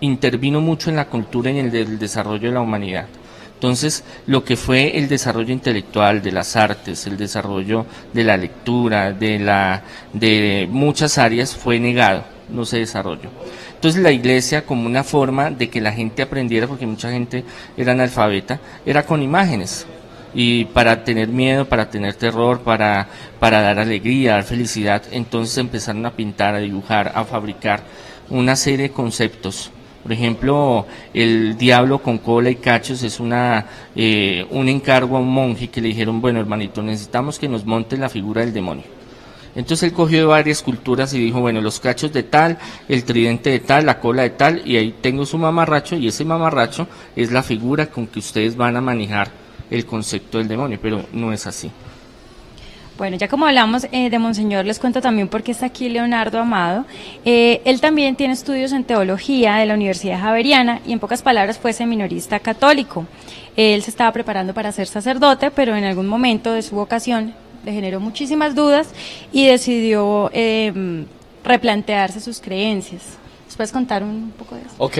Speaker 2: intervino mucho en la cultura y en el desarrollo de la humanidad. Entonces, lo que fue el desarrollo intelectual de las artes, el desarrollo de la lectura, de muchas áreas fue negado, no se desarrolló. Entonces, la Iglesia, como una forma de que la gente aprendiera, porque mucha gente era analfabeta, era con imágenes. Y para tener miedo, para tener terror, para dar alegría, dar felicidad, entonces empezaron a pintar, a dibujar, a fabricar una serie de conceptos. Por ejemplo, el diablo con cola y cachos es un encargo a un monje que le dijeron, bueno, hermanito, necesitamos que nos monte la figura del demonio. Entonces él cogió varias culturas y dijo, bueno, los cachos de tal, el tridente de tal, la cola de tal, y ahí tengo su mamarracho, y ese mamarracho es la figura con que ustedes van a manejar el concepto del demonio, pero no es así.
Speaker 1: Bueno, ya como hablamos de Monseñor, les cuento también por qué está aquí Leonardo Amado. Él también tiene estudios en teología de la Universidad Javeriana y en pocas palabras fue seminarista católico. Él se estaba preparando para ser sacerdote, pero en algún momento de su vocación le generó muchísimas dudas y decidió replantearse sus creencias. ¿Nos puedes contar un poco de eso?
Speaker 3: Ok,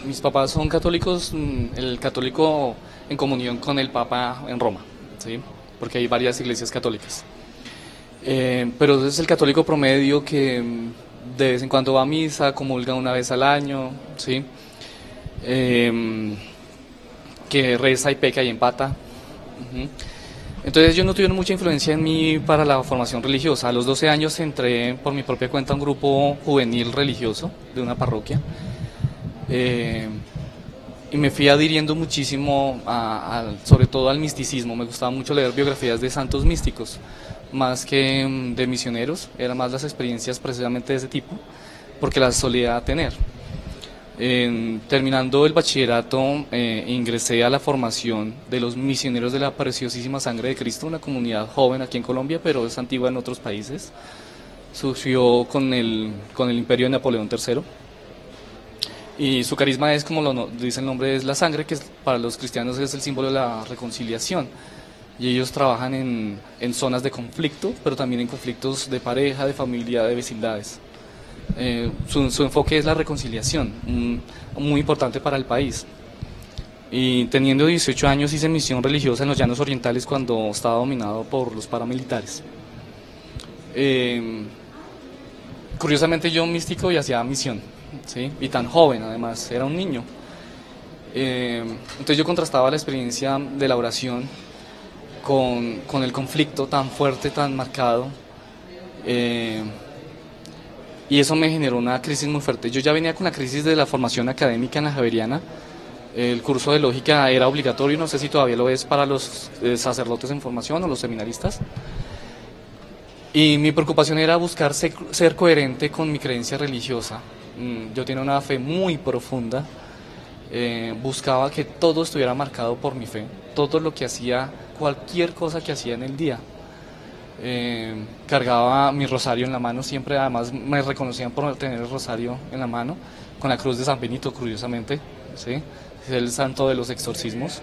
Speaker 3: mis papás son católicos, el católico en comunión con el Papa en Roma, ¿sí? Porque hay varias iglesias católicas. Pero es el católico promedio que de vez en cuando va a misa, comulga una vez al año, ¿sí? Que reza y peca y empata. Entonces ellos no tuvieron mucha influencia en mí para la formación religiosa. A los 12 años entré por mi propia cuenta a un grupo juvenil religioso de una parroquia. Y me fui adhiriendo muchísimo, sobre todo al misticismo. Me gustaba mucho leer biografías de santos místicos, más que de misioneros. Eran más las experiencias precisamente de ese tipo, porque las solía tener. Terminando el bachillerato, ingresé a la formación de los misioneros de la Preciosísima Sangre de Cristo, una comunidad joven aquí en Colombia, pero es antigua en otros países. Surgió con el imperio de Napoleón III. Y su carisma es, como lo dice el nombre, es la sangre, que para los cristianos es el símbolo de la reconciliación. Y ellos trabajan en zonas de conflicto, pero también en conflictos de pareja, de familia, de vecindades. Su enfoque es la reconciliación, muy importante para el país. Y teniendo 18 años hice misión religiosa en los Llanos Orientales cuando estaba dominado por los paramilitares. Curiosamente yo místico y hacía misión. ¿Sí? Y tan joven además, era un niño. Entonces yo contrastaba la experiencia de la oración con el conflicto tan fuerte, tan marcado, y eso me generó una crisis muy fuerte. Yo ya venía con la crisis de la formación académica en la Javeriana. El curso de lógica era obligatorio, no sé si todavía lo es para los sacerdotes en formación o los seminaristas. Y mi preocupación era buscar ser coherente con mi creencia religiosa. Yo tenía una fe muy profunda, buscaba que todo estuviera marcado por mi fe, todo lo que hacía, cualquier cosa que hacía en el día. Cargaba mi rosario en la mano, siempre además me reconocían por tener el rosario en la mano, con la cruz de San Benito, curiosamente, ¿sí? Es el santo de los exorcismos.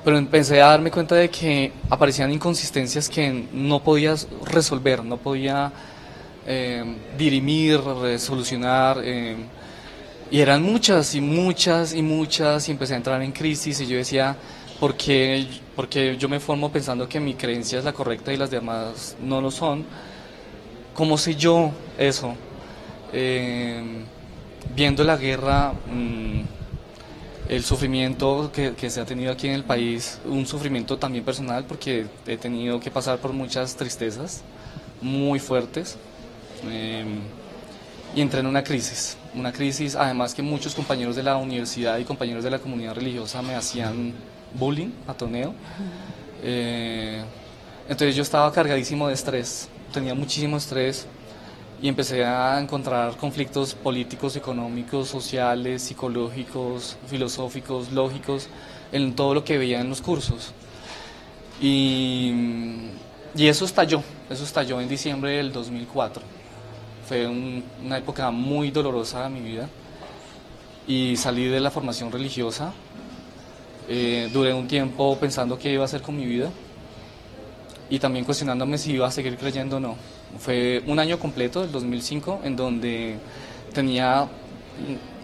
Speaker 3: Pero empecé a darme cuenta de que aparecían inconsistencias que no podía resolver, no podía dirimir, solucionar, y eran muchas y muchas y muchas, y empecé a entrar en crisis y yo decía, porque yo me formo pensando que mi creencia es la correcta y las demás no lo son. ¿Cómo sé yo eso? Viendo la guerra, el sufrimiento que se ha tenido aquí en el país, un sufrimiento también personal porque he tenido que pasar por muchas tristezas muy fuertes, y entré en una crisis además que muchos compañeros de la universidad y compañeros de la comunidad religiosa me hacían bullying, matoneo. Entonces yo estaba cargadísimo de estrés, tenía muchísimo estrés y empecé a encontrar conflictos políticos, económicos, sociales, psicológicos, filosóficos, lógicos, en todo lo que veía en los cursos. Y eso estalló en diciembre del 2004. Fue una época muy dolorosa de mi vida y salí de la formación religiosa. Duré un tiempo pensando qué iba a hacer con mi vida y también cuestionándome si iba a seguir creyendo o no. Fue un año completo, el 2005, en donde tenía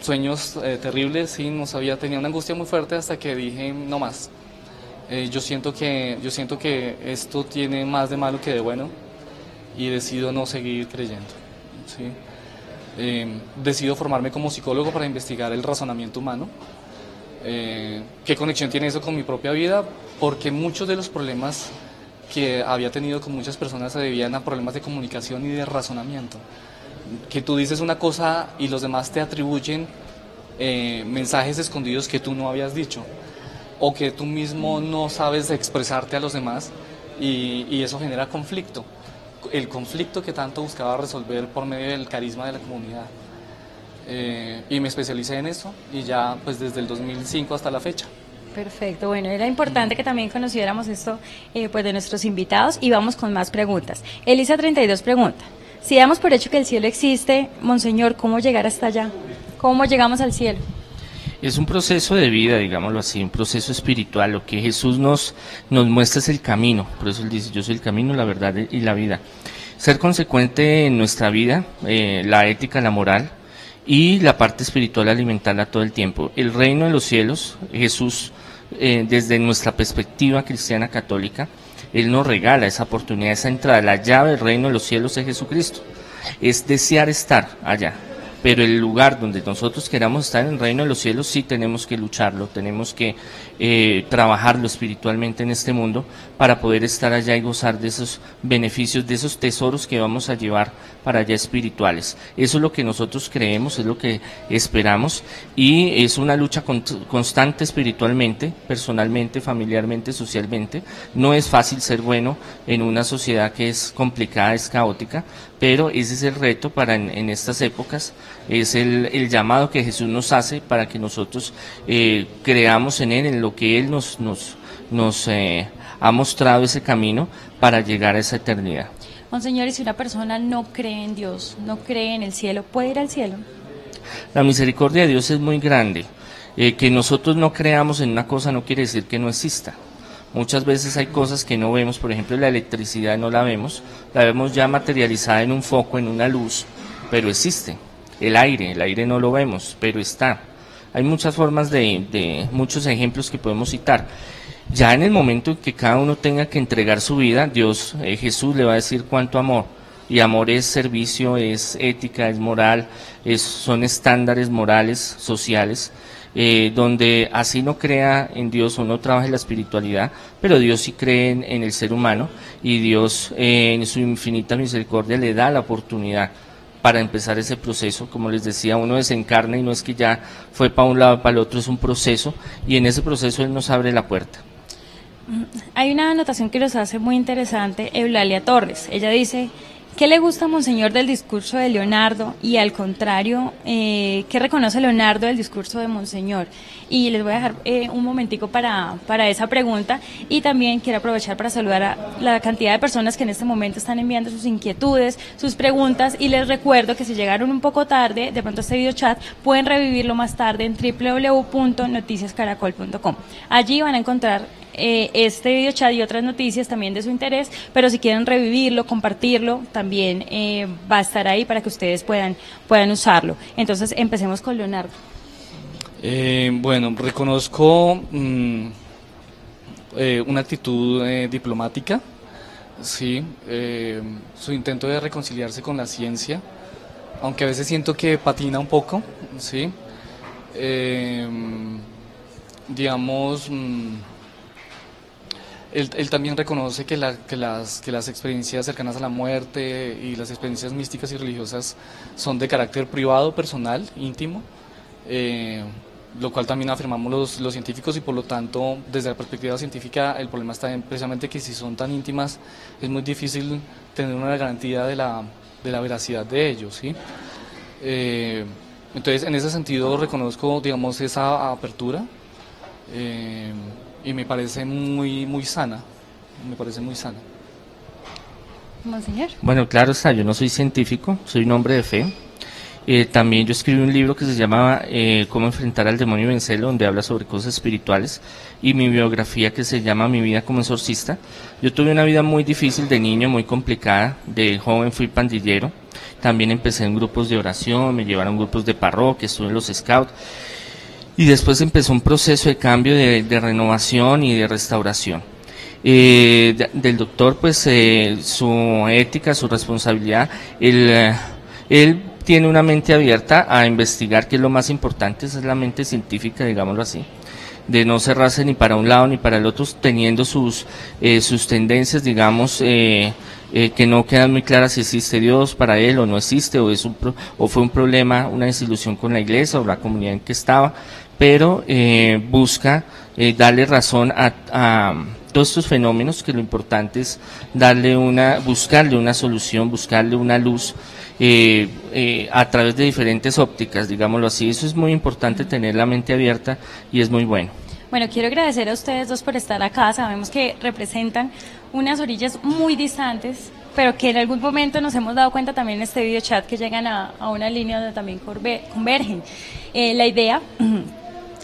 Speaker 3: sueños terribles, sí, no sabía, tenía una angustia muy fuerte hasta que dije no más. Yo siento que esto tiene más de malo que de bueno y decido no seguir creyendo. ¿Sí? Decido formarme como psicólogo para investigar el razonamiento humano. ¿Qué conexión tiene eso con mi propia vida? Porque muchos de los problemas que había tenido con muchas personas se debían a problemas de comunicación y de razonamiento. Que tú dices una cosa y los demás te atribuyen mensajes escondidos que tú no habías dicho, o que tú mismo no sabes expresarte a los demás y eso genera conflicto, el conflicto que tanto buscaba resolver por medio del carisma de la comunidad. Y me especialicé en eso y ya pues desde el 2005 hasta la fecha.
Speaker 1: Perfecto, bueno, era importante que también conociéramos esto pues de nuestros invitados y vamos con más preguntas. Elisa 32 pregunta, si damos por hecho que el cielo existe, Monseñor, ¿cómo llegar hasta allá? ¿Cómo llegamos al cielo?
Speaker 2: Es un proceso de vida, digámoslo así, un proceso espiritual. Lo que Jesús nos muestra es el camino, por eso Él dice, yo soy el camino, la verdad y la vida. Ser consecuente en nuestra vida, la ética, la moral y la parte espiritual, alimentarla todo el tiempo. El reino de los cielos, Jesús, desde nuestra perspectiva cristiana católica, Él nos regala esa oportunidad, esa entrada. La llave del reino de los cielos es Jesucristo. Es desear estar allá. Pero el lugar donde nosotros queramos estar en el reino de los cielos sí tenemos que lucharlo, tenemos que trabajarlo espiritualmente en este mundo para poder estar allá y gozar de esos beneficios, de esos tesoros que vamos a llevar para allá espirituales. Eso es lo que nosotros creemos, es lo que esperamos y es una lucha constante espiritualmente, personalmente, familiarmente, socialmente. No es fácil ser bueno en una sociedad que es complicada, es caótica, pero ese es el reto para en estas épocas, es el llamado que Jesús nos hace para que nosotros creamos en Él, en lo que Él nos ha mostrado ese camino para llegar a esa eternidad.
Speaker 1: Monseñor, y si una persona no cree en Dios, no cree en el cielo, ¿puede ir al cielo?
Speaker 2: La misericordia de Dios es muy grande. Que nosotros no creamos en una cosa no quiere decir que no exista. Muchas veces hay cosas que no vemos, por ejemplo la electricidad no la vemos ya materializada en un foco, en una luz, pero existe. El aire no lo vemos, pero está. Hay muchas formas muchos ejemplos que podemos citar. Ya en el momento en que cada uno tenga que entregar su vida, Dios, Jesús le va a decir cuánto amor. Y amor es servicio, es ética, es moral, son estándares morales, sociales, donde así no crea en Dios o no trabaja en la espiritualidad, pero Dios sí cree en el ser humano y Dios en su infinita misericordia le da la oportunidad para empezar ese proceso. Como les decía, uno desencarna y no es que ya fue para un lado para el otro, es un proceso y en ese proceso Él nos abre la puerta.
Speaker 1: Hay una anotación que nos hace muy interesante Eulalia Torres. Ella dice, ¿qué le gusta a Monseñor del discurso de Leonardo? Y al contrario, ¿qué reconoce Leonardo del discurso de Monseñor? Y les voy a dejar un momentico para esa pregunta y también quiero aprovechar para saludar a la cantidad de personas que en este momento están enviando sus inquietudes, sus preguntas y les recuerdo que si llegaron un poco tarde, de pronto este video chat, pueden revivirlo más tarde en www.noticiascaracol.com. Allí van a encontrar este video chat y otras noticias también de su interés, pero si quieren revivirlo, compartirlo, también va a estar ahí para que ustedes puedan usarlo. Entonces empecemos con Leonardo.
Speaker 3: Bueno, reconozco una actitud diplomática, sí, su intento de reconciliarse con la ciencia, aunque a veces siento que patina un poco, sí, digamos. Él también reconoce que las experiencias cercanas a la muerte y las experiencias místicas y religiosas son de carácter privado, personal, íntimo, lo cual también afirmamos los científicos y por lo tanto desde la perspectiva científica el problema está precisamente que si son tan íntimas es muy difícil tener una garantía de la veracidad de ellos, ¿sí? Entonces en ese sentido reconozco, digamos, esa apertura. Y me parece muy sana,
Speaker 1: Monseñor.
Speaker 2: Bueno, claro está, yo no soy científico, soy un hombre de fe. También yo escribí un libro que se llama Cómo enfrentar al demonio y vencerlo, donde habla sobre cosas espirituales, y mi biografía que se llama Mi vida como exorcista. Yo tuve una vida muy difícil de niño, muy complicada, de joven fui pandillero, también empecé en grupos de oración, me llevaron a grupos de parroquia, estuve en los scouts. Y después empezó un proceso de cambio, de renovación y de restauración. Del doctor, pues su ética, su responsabilidad, él tiene una mente abierta a investigar, que es lo más importante, esa es la mente científica, digámoslo así, de no cerrarse ni para un lado ni para el otro, teniendo sus tendencias, digamos, que no quedan muy claras si existe Dios para él o no existe, o fue un problema, una desilusión con la iglesia o la comunidad en que estaba, pero busca darle razón a todos estos fenómenos, que lo importante es buscarle una solución, buscarle una luz a través de diferentes ópticas, digámoslo así. Eso es muy importante, tener la mente abierta, y es muy bueno.
Speaker 1: Bueno, quiero agradecer a ustedes dos por estar acá. Sabemos que representan unas orillas muy distantes, pero que en algún momento nos hemos dado cuenta también en este video chat que llegan a una línea donde también convergen. La idea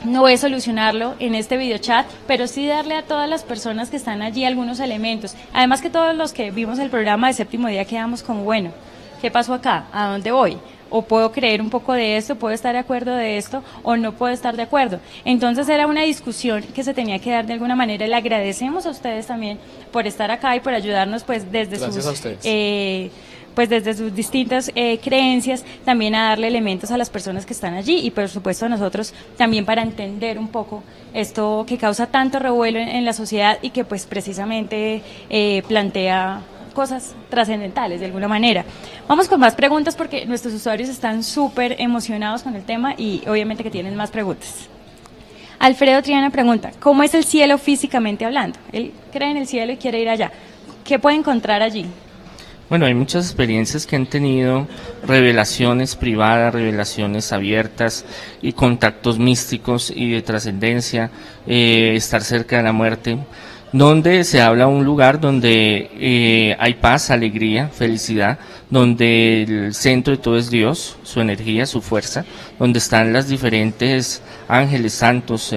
Speaker 1: no es solucionarlo en este video chat, pero sí darle a todas las personas que están allí algunos elementos. Además que todos los que vimos el programa de Séptimo Día quedamos como, bueno, ¿qué pasó acá? ¿A dónde voy? O puedo creer un poco de esto, puedo estar de acuerdo de esto, o no puedo estar de acuerdo. Entonces era una discusión que se tenía que dar de alguna manera. Le agradecemos a ustedes también por estar acá y por ayudarnos pues desde sus distintas creencias, también a darle elementos a las personas que están allí, y por supuesto a nosotros también para entender un poco esto que causa tanto revuelo en la sociedad y que pues precisamente plantea cosas trascendentales de alguna manera. Vamos con más preguntas porque nuestros usuarios están súper emocionados con el tema y obviamente que tienen más preguntas. Alfredo Triana pregunta, ¿cómo es el cielo físicamente hablando? Él cree en el cielo y quiere ir allá. ¿Qué puede encontrar allí?
Speaker 2: Bueno, hay muchas experiencias que han tenido revelaciones privadas, revelaciones abiertas y contactos místicos y de trascendencia, estar cerca de la muerte, donde se habla de un lugar donde hay paz, alegría, felicidad, donde el centro de todo es Dios, su energía, su fuerza, donde están las diferentes ángeles, santos,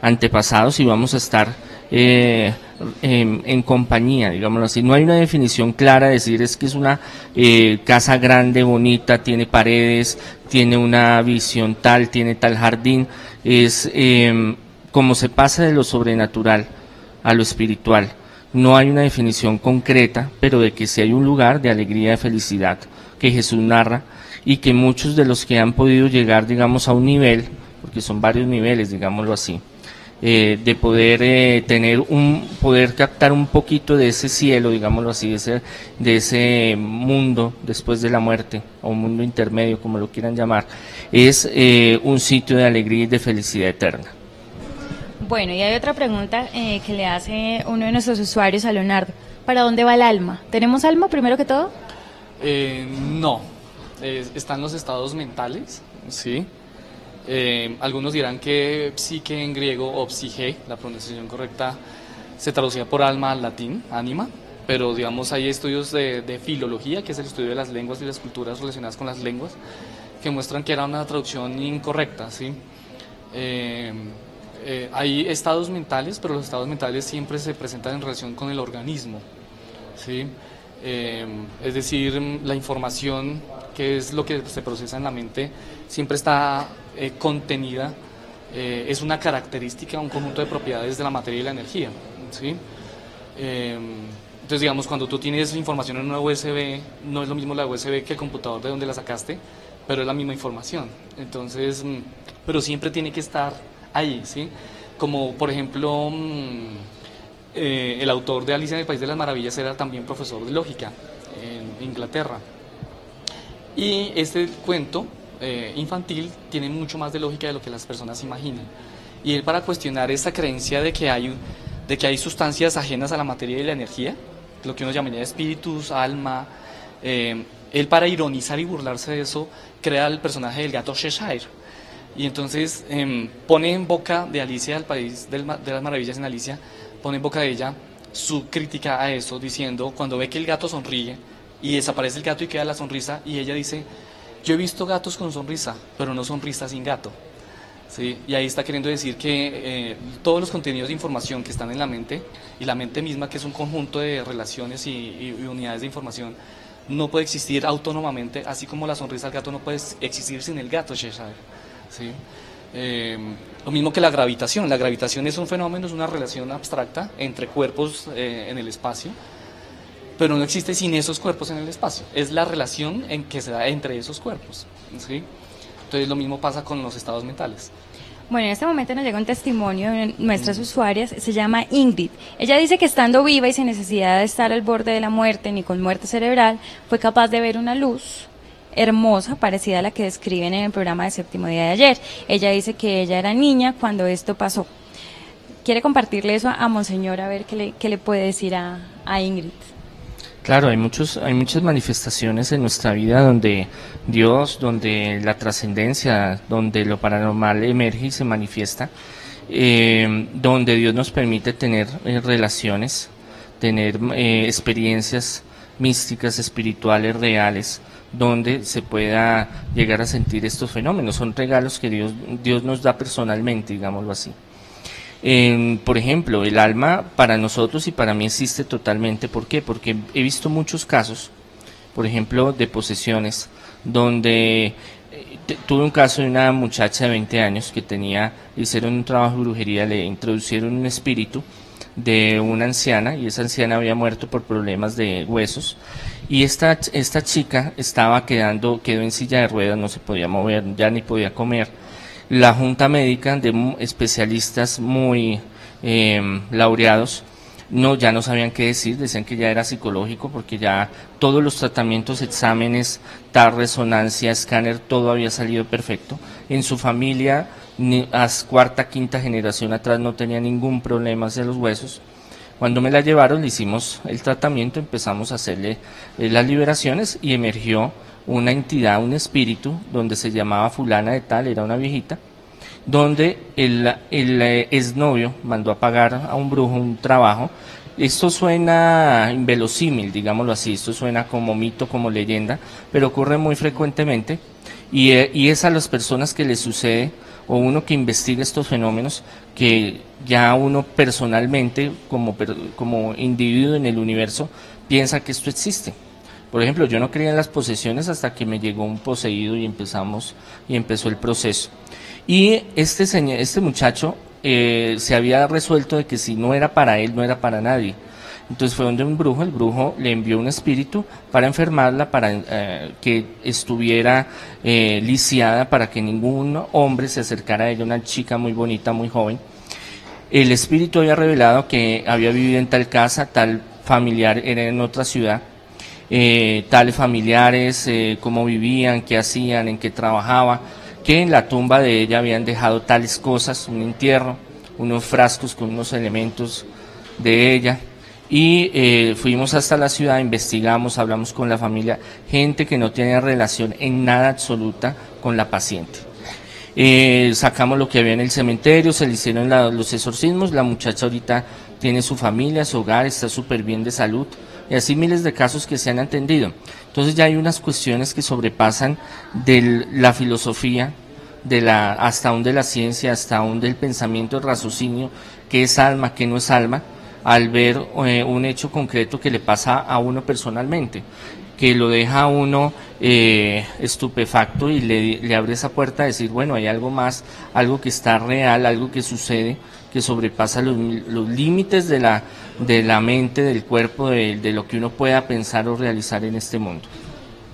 Speaker 2: antepasados, y vamos a estar en compañía, digámoslo así. No hay una definición clara de decir es que es una casa grande, bonita, tiene paredes, tiene una visión tal, tiene tal jardín. Es como se pasa de lo sobrenatural a lo espiritual. No hay una definición concreta, pero de que sí hay un lugar de alegría, de felicidad, que Jesús narra, y que muchos de los que han podido llegar, digamos, a un nivel, porque son varios niveles, digámoslo así, de poder poder captar un poquito de ese cielo, digámoslo así, de ese mundo después de la muerte, o un mundo intermedio, como lo quieran llamar, es un sitio de alegría y de felicidad eterna.
Speaker 1: Bueno, y hay otra pregunta que le hace uno de nuestros usuarios a Leonardo. ¿Para dónde va el alma? ¿Tenemos alma primero que todo?
Speaker 3: No, están los estados mentales, ¿sí? Algunos dirán que psique en griego, o psique, la pronunciación correcta, se traducía por alma al latín, ánima, pero digamos hay estudios de filología, que es el estudio de las lenguas y las culturas relacionadas con las lenguas, que muestran que era una traducción incorrecta, ¿sí? Hay estados mentales, pero los estados mentales siempre se presentan en relación con el organismo, ¿sí? Es decir, la información, que es lo que se procesa en la mente, siempre está contenida, es una característica, un conjunto de propiedades de la materia y la energía, ¿sí? Entonces, digamos, cuando tú tienes información en una USB, no es lo mismo la USB que el computador de donde la sacaste, pero es la misma información. Entonces, pero siempre tiene que estar ahí, ¿sí? Como, por ejemplo, el autor de Alicia en el País de las Maravillas era también profesor de lógica en Inglaterra. Y este cuento infantil tiene mucho más de lógica de lo que las personas imaginan. Y él, para cuestionar esta creencia de que hay sustancias ajenas a la materia y la energía, lo que uno llamaría espíritus, alma, él, para ironizar y burlarse de eso, crea el personaje del gato Cheshire. Y entonces pone en boca de Alicia al País de las Maravillas, en Alicia, pone en boca de ella su crítica a eso, diciendo, cuando ve que el gato sonríe y desaparece el gato y queda la sonrisa, y ella dice, yo he visto gatos con sonrisa, pero no sonrisa sin gato, ¿sí? Y ahí está queriendo decir que todos los contenidos de información que están en la mente, y la mente misma, que es un conjunto de relaciones y unidades de información, no puede existir autónomamente, así como la sonrisa del gato no puede existir sin el gato Cheshire, ¿sí? Lo mismo que la gravitación. La gravitación es un fenómeno, es una relación abstracta entre cuerpos en el espacio, pero no existe sin esos cuerpos en el espacio. Es la relación en que se da entre esos cuerpos, ¿sí? Entonces lo mismo pasa con los estados mentales.
Speaker 1: Bueno, en este momento nos llega un testimonio de nuestras usuarias, se llama Ingrid. Ella dice que estando viva y sin necesidad de estar al borde de la muerte ni con muerte cerebral, fue capaz de ver una luz hermosa, parecida a la que describen en el programa de Séptimo Día de ayer. Ella dice que ella era niña cuando esto pasó, quiere compartirle eso a Monseñor, a ver qué le puede decir a Ingrid.
Speaker 2: Claro, hay muchas manifestaciones en nuestra vida donde Dios, donde la trascendencia, donde lo paranormal emerge y se manifiesta, donde Dios nos permite tener relaciones, tener experiencias místicas, espirituales, reales, donde se pueda llegar a sentir estos fenómenos. Son regalos que Dios nos da personalmente, digámoslo así. Por ejemplo, el alma para nosotros y para mí existe totalmente. ¿Por qué? Porque he visto muchos casos, por ejemplo, de posesiones, donde tuve un caso de una muchacha de 20 años que hicieron un trabajo de brujería, le introducieron un espíritu de una anciana, y esa anciana había muerto por problemas de huesos, y esta chica quedó en silla de ruedas, no se podía mover, ya ni podía comer. La junta médica de especialistas muy laureados ya no sabían qué decir, decían que ya era psicológico, porque ya todos los tratamientos, exámenes, TAR, resonancia, escáner, todo había salido perfecto. En su familia, a cuarta, quinta generación atrás, no tenía ningún problema hacia los huesos. Cuando me la llevaron, le hicimos el tratamiento, empezamos a hacerle las liberaciones, y emergió una entidad, un espíritu, donde se llamaba fulana de tal, era una viejita, donde el exnovio mandó a pagar a un brujo un trabajo. Esto suena inverosímil, digámoslo así, esto suena como mito, como leyenda, pero ocurre muy frecuentemente, y es a las personas que les sucede, o uno que investiga estos fenómenos, que ya uno personalmente, como individuo en el universo, piensa que esto existe. Por ejemplo, yo no creía en las posesiones hasta que me llegó un poseído y empezó el proceso. Y este muchacho se había resuelto de que si no era para él, no era para nadie. Entonces fue donde un brujo, el brujo le envió un espíritu para enfermarla, para que estuviera lisiada, para que ningún hombre se acercara a ella, una chica muy bonita, muy joven. El espíritu había revelado que había vivido en tal casa, tal familiar era en otra ciudad, tales familiares, cómo vivían, qué hacían, en qué trabajaba, que en la tumba de ella habían dejado tales cosas, un entierro, unos frascos con unos elementos de ella. Y fuimos hasta la ciudad, investigamos, hablamos con la familia, gente que no tenía relación en nada absoluta con la paciente. Sacamos lo que había en el cementerio, se le hicieron los exorcismos, la muchacha ahorita tiene su familia, su hogar, está súper bien de salud, y así miles de casos que se han atendido. Entonces ya hay unas cuestiones que sobrepasan de la filosofía, hasta aún de la ciencia, hasta aún del pensamiento, el raciocinio, qué es alma, qué no es alma, al ver un hecho concreto que le pasa a uno personalmente, que lo deja a uno estupefacto, y le abre esa puerta a decir, bueno, hay algo más, algo que está real, algo que sucede, que sobrepasa los límites de la mente, del cuerpo, de lo que uno pueda pensar o realizar en este mundo.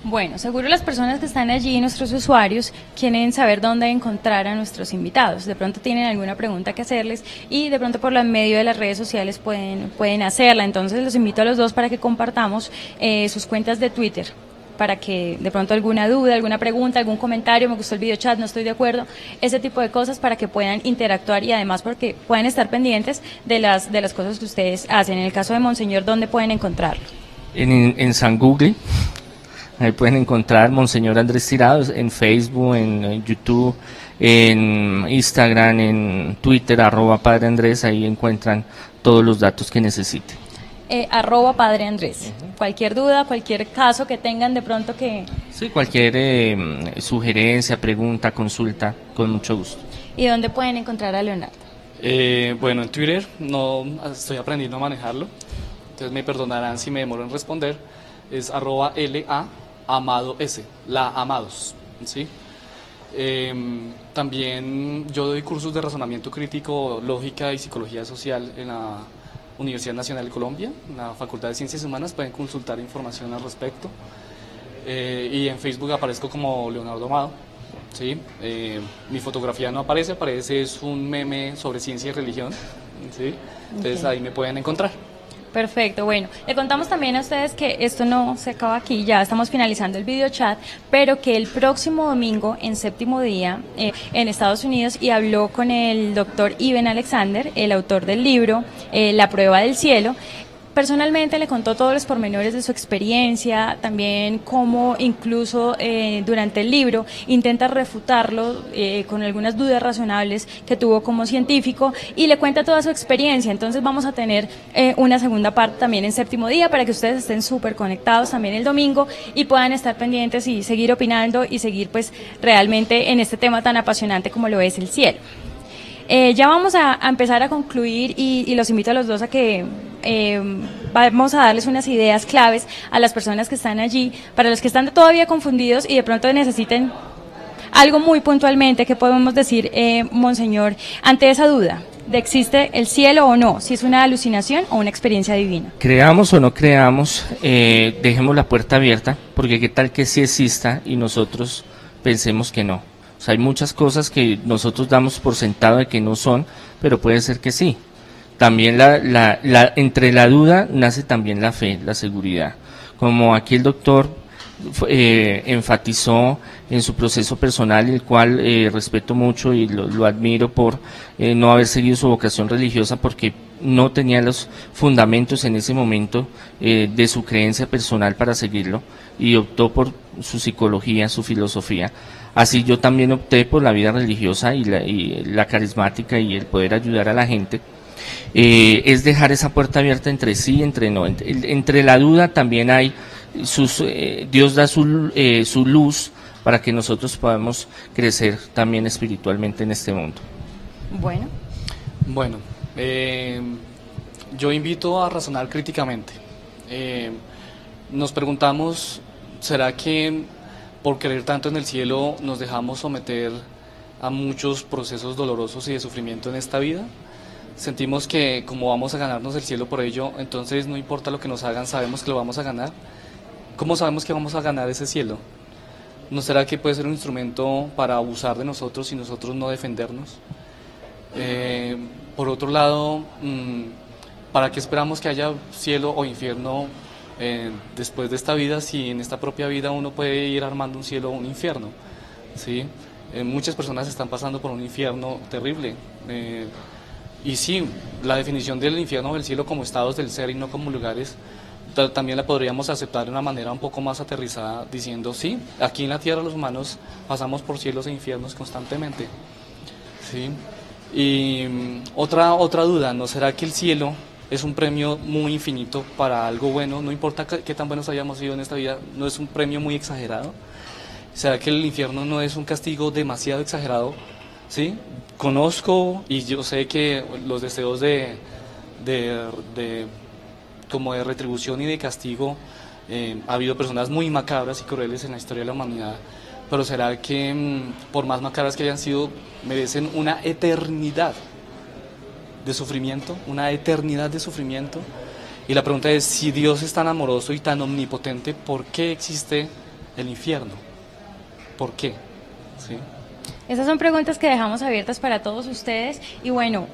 Speaker 1: Bueno, seguro las personas que están allí, nuestros usuarios, quieren saber dónde encontrar a nuestros invitados. De pronto tienen alguna pregunta que hacerles, y de pronto por medio de las redes sociales pueden hacerla. Entonces los invito a los dos para que compartamos sus cuentas de Twitter, para que de pronto alguna duda, alguna pregunta, algún comentario, me gustó el video chat, no estoy de acuerdo, ese tipo de cosas, para que puedan interactuar, y además porque puedan estar pendientes de las cosas que ustedes hacen. En el caso de Monseñor, ¿dónde pueden encontrarlo?
Speaker 2: En San Google. Ahí pueden encontrar Monseñor Andrés Tirado en Facebook, en YouTube, en Instagram, en Twitter, @Padre Andrés, ahí encuentran todos los datos que necesiten.
Speaker 1: @Padre Andrés. Cualquier duda, cualquier caso que tengan de pronto que...
Speaker 2: Sí, cualquier sugerencia, pregunta, consulta, con mucho gusto.
Speaker 1: ¿Y dónde pueden encontrar a Leonardo?
Speaker 3: Bueno, en Twitter no estoy aprendiendo a manejarlo, entonces me perdonarán si me demoro en responder. Es @LA_AMADOS, la Amados, ¿sí? También yo doy cursos de razonamiento crítico, lógica y psicología social en la Universidad Nacional de Colombia, en la Facultad de Ciencias Humanas. Pueden consultar información al respecto. Y en Facebook aparezco como Leonardo Amado, ¿sí? Mi fotografía no aparece, es un meme sobre ciencia y religión, ¿sí? Entonces ahí me pueden encontrar.
Speaker 1: Perfecto, bueno, le contamos también a ustedes que esto no se acaba aquí, ya estamos finalizando el video chat, pero que el próximo domingo, en Séptimo Día, en Estados Unidos, y habló con el doctor Iben Alexander, el autor del libro La Prueba del Cielo. Personalmente le contó todos los pormenores de su experiencia, también cómo incluso durante el libro intenta refutarlo con algunas dudas razonables que tuvo como científico, y le cuenta toda su experiencia. Entonces vamos a tener una segunda parte también en Séptimo Día para que ustedes estén súper conectados también el domingo y puedan estar pendientes y seguir opinando y seguir pues realmente en este tema tan apasionante como lo es el cielo. Ya vamos a empezar a concluir y los invito a los dos a que vamos a darles unas ideas claves a las personas que están allí, para los que están todavía confundidos y de pronto necesiten algo muy puntualmente. ¿Qué podemos decir, Monseñor, ante esa duda de existe el cielo o no, si es una alucinación o una experiencia divina?
Speaker 2: Creamos o no creamos, dejemos la puerta abierta, porque qué tal que sí exista y nosotros pensemos que no. O sea, hay muchas cosas que nosotros damos por sentado de que no son, pero puede ser que sí. También entre la duda nace también la fe, la seguridad. Como aquí el doctor enfatizó en su proceso personal, el cual respeto mucho y lo admiro por no haber seguido su vocación religiosa, porque no tenía los fundamentos en ese momento de su creencia personal para seguirlo, y optó por su psicología, su filosofía. Así yo también opté por la vida religiosa y la carismática y el poder ayudar a la gente. Es dejar esa puerta abierta entre sí y entre no. Entre la duda también hay Dios da su luz para que nosotros podamos crecer también espiritualmente en este mundo.
Speaker 3: Bueno, yo invito a razonar críticamente. Nos preguntamos, ¿será que por creer tanto en el cielo nos dejamos someter a muchos procesos dolorosos y de sufrimiento en esta vida? Sentimos que como vamos a ganarnos el cielo por ello, entonces no importa lo que nos hagan, sabemos que lo vamos a ganar. ¿Cómo sabemos que vamos a ganar ese cielo? ¿No será que puede ser un instrumento para abusar de nosotros y nosotros no defendernos? Por otro lado, ¿para qué esperamos que haya cielo o infierno después de esta vida, si en esta propia vida uno puede ir armando un cielo o un infierno? ¿Sí? Muchas personas están pasando por un infierno terrible. Y sí, la definición del infierno o del cielo como estados del ser y no como lugares, también la podríamos aceptar de una manera un poco más aterrizada, diciendo, sí, aquí en la tierra los humanos pasamos por cielos e infiernos constantemente. ¿Sí? Y otra duda, ¿no será que el cielo es un premio muy infinito para algo bueno? No importa qué tan buenos hayamos sido en esta vida, ¿no es un premio muy exagerado? ¿Será que el infierno no es un castigo demasiado exagerado? ¿Sí? Conozco y yo sé que los deseos como de retribución y de castigo, ha habido personas muy macabras y crueles en la historia de la humanidad, pero ¿será que por más macabras que hayan sido, merecen una eternidad de sufrimiento? Una eternidad de sufrimiento. Y la pregunta es, si Dios es tan amoroso y tan omnipotente, ¿por qué existe el infierno? ¿Por qué? ¿Sí?
Speaker 1: Esas son preguntas que dejamos abiertas para todos ustedes, y bueno,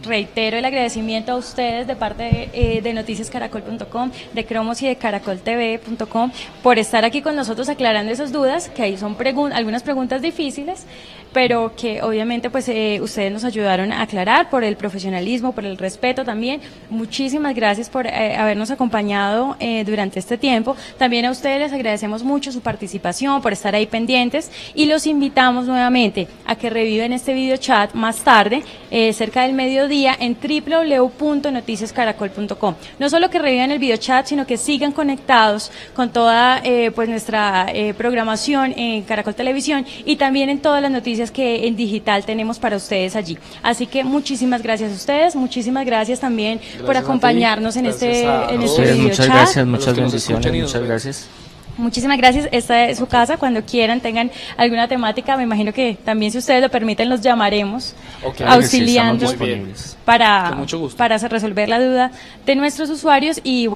Speaker 1: reitero el agradecimiento a ustedes de parte de noticiascaracol.com, de Cromos y de caracoltv.com por estar aquí con nosotros aclarando esas dudas, que ahí son algunas preguntas difíciles, pero que obviamente pues ustedes nos ayudaron a aclarar, por el profesionalismo, por el respeto también. Muchísimas gracias por habernos acompañado durante este tiempo. También a ustedes les agradecemos mucho su participación, por estar ahí pendientes, y los invitamos nuevamente a que reviven este video chat más tarde, cerca del mediodía, en www.noticiascaracol.com. No solo que revivan el video chat, sino que sigan conectados con toda pues nuestra programación en Caracol Televisión, y también en todas las noticias que en digital tenemos para ustedes allí. Así que muchísimas gracias a ustedes, muchísimas gracias también por acompañarnos en este video
Speaker 2: muchas
Speaker 1: chat.
Speaker 2: Gracias, muchas bendiciones, muchas gracias.
Speaker 1: Muchísimas gracias. Esta es su casa. Cuando quieran, tengan alguna temática, me imagino que también, si ustedes lo permiten, los llamaremos, auxiliando
Speaker 2: sí,
Speaker 1: para resolver la duda de nuestros usuarios. Y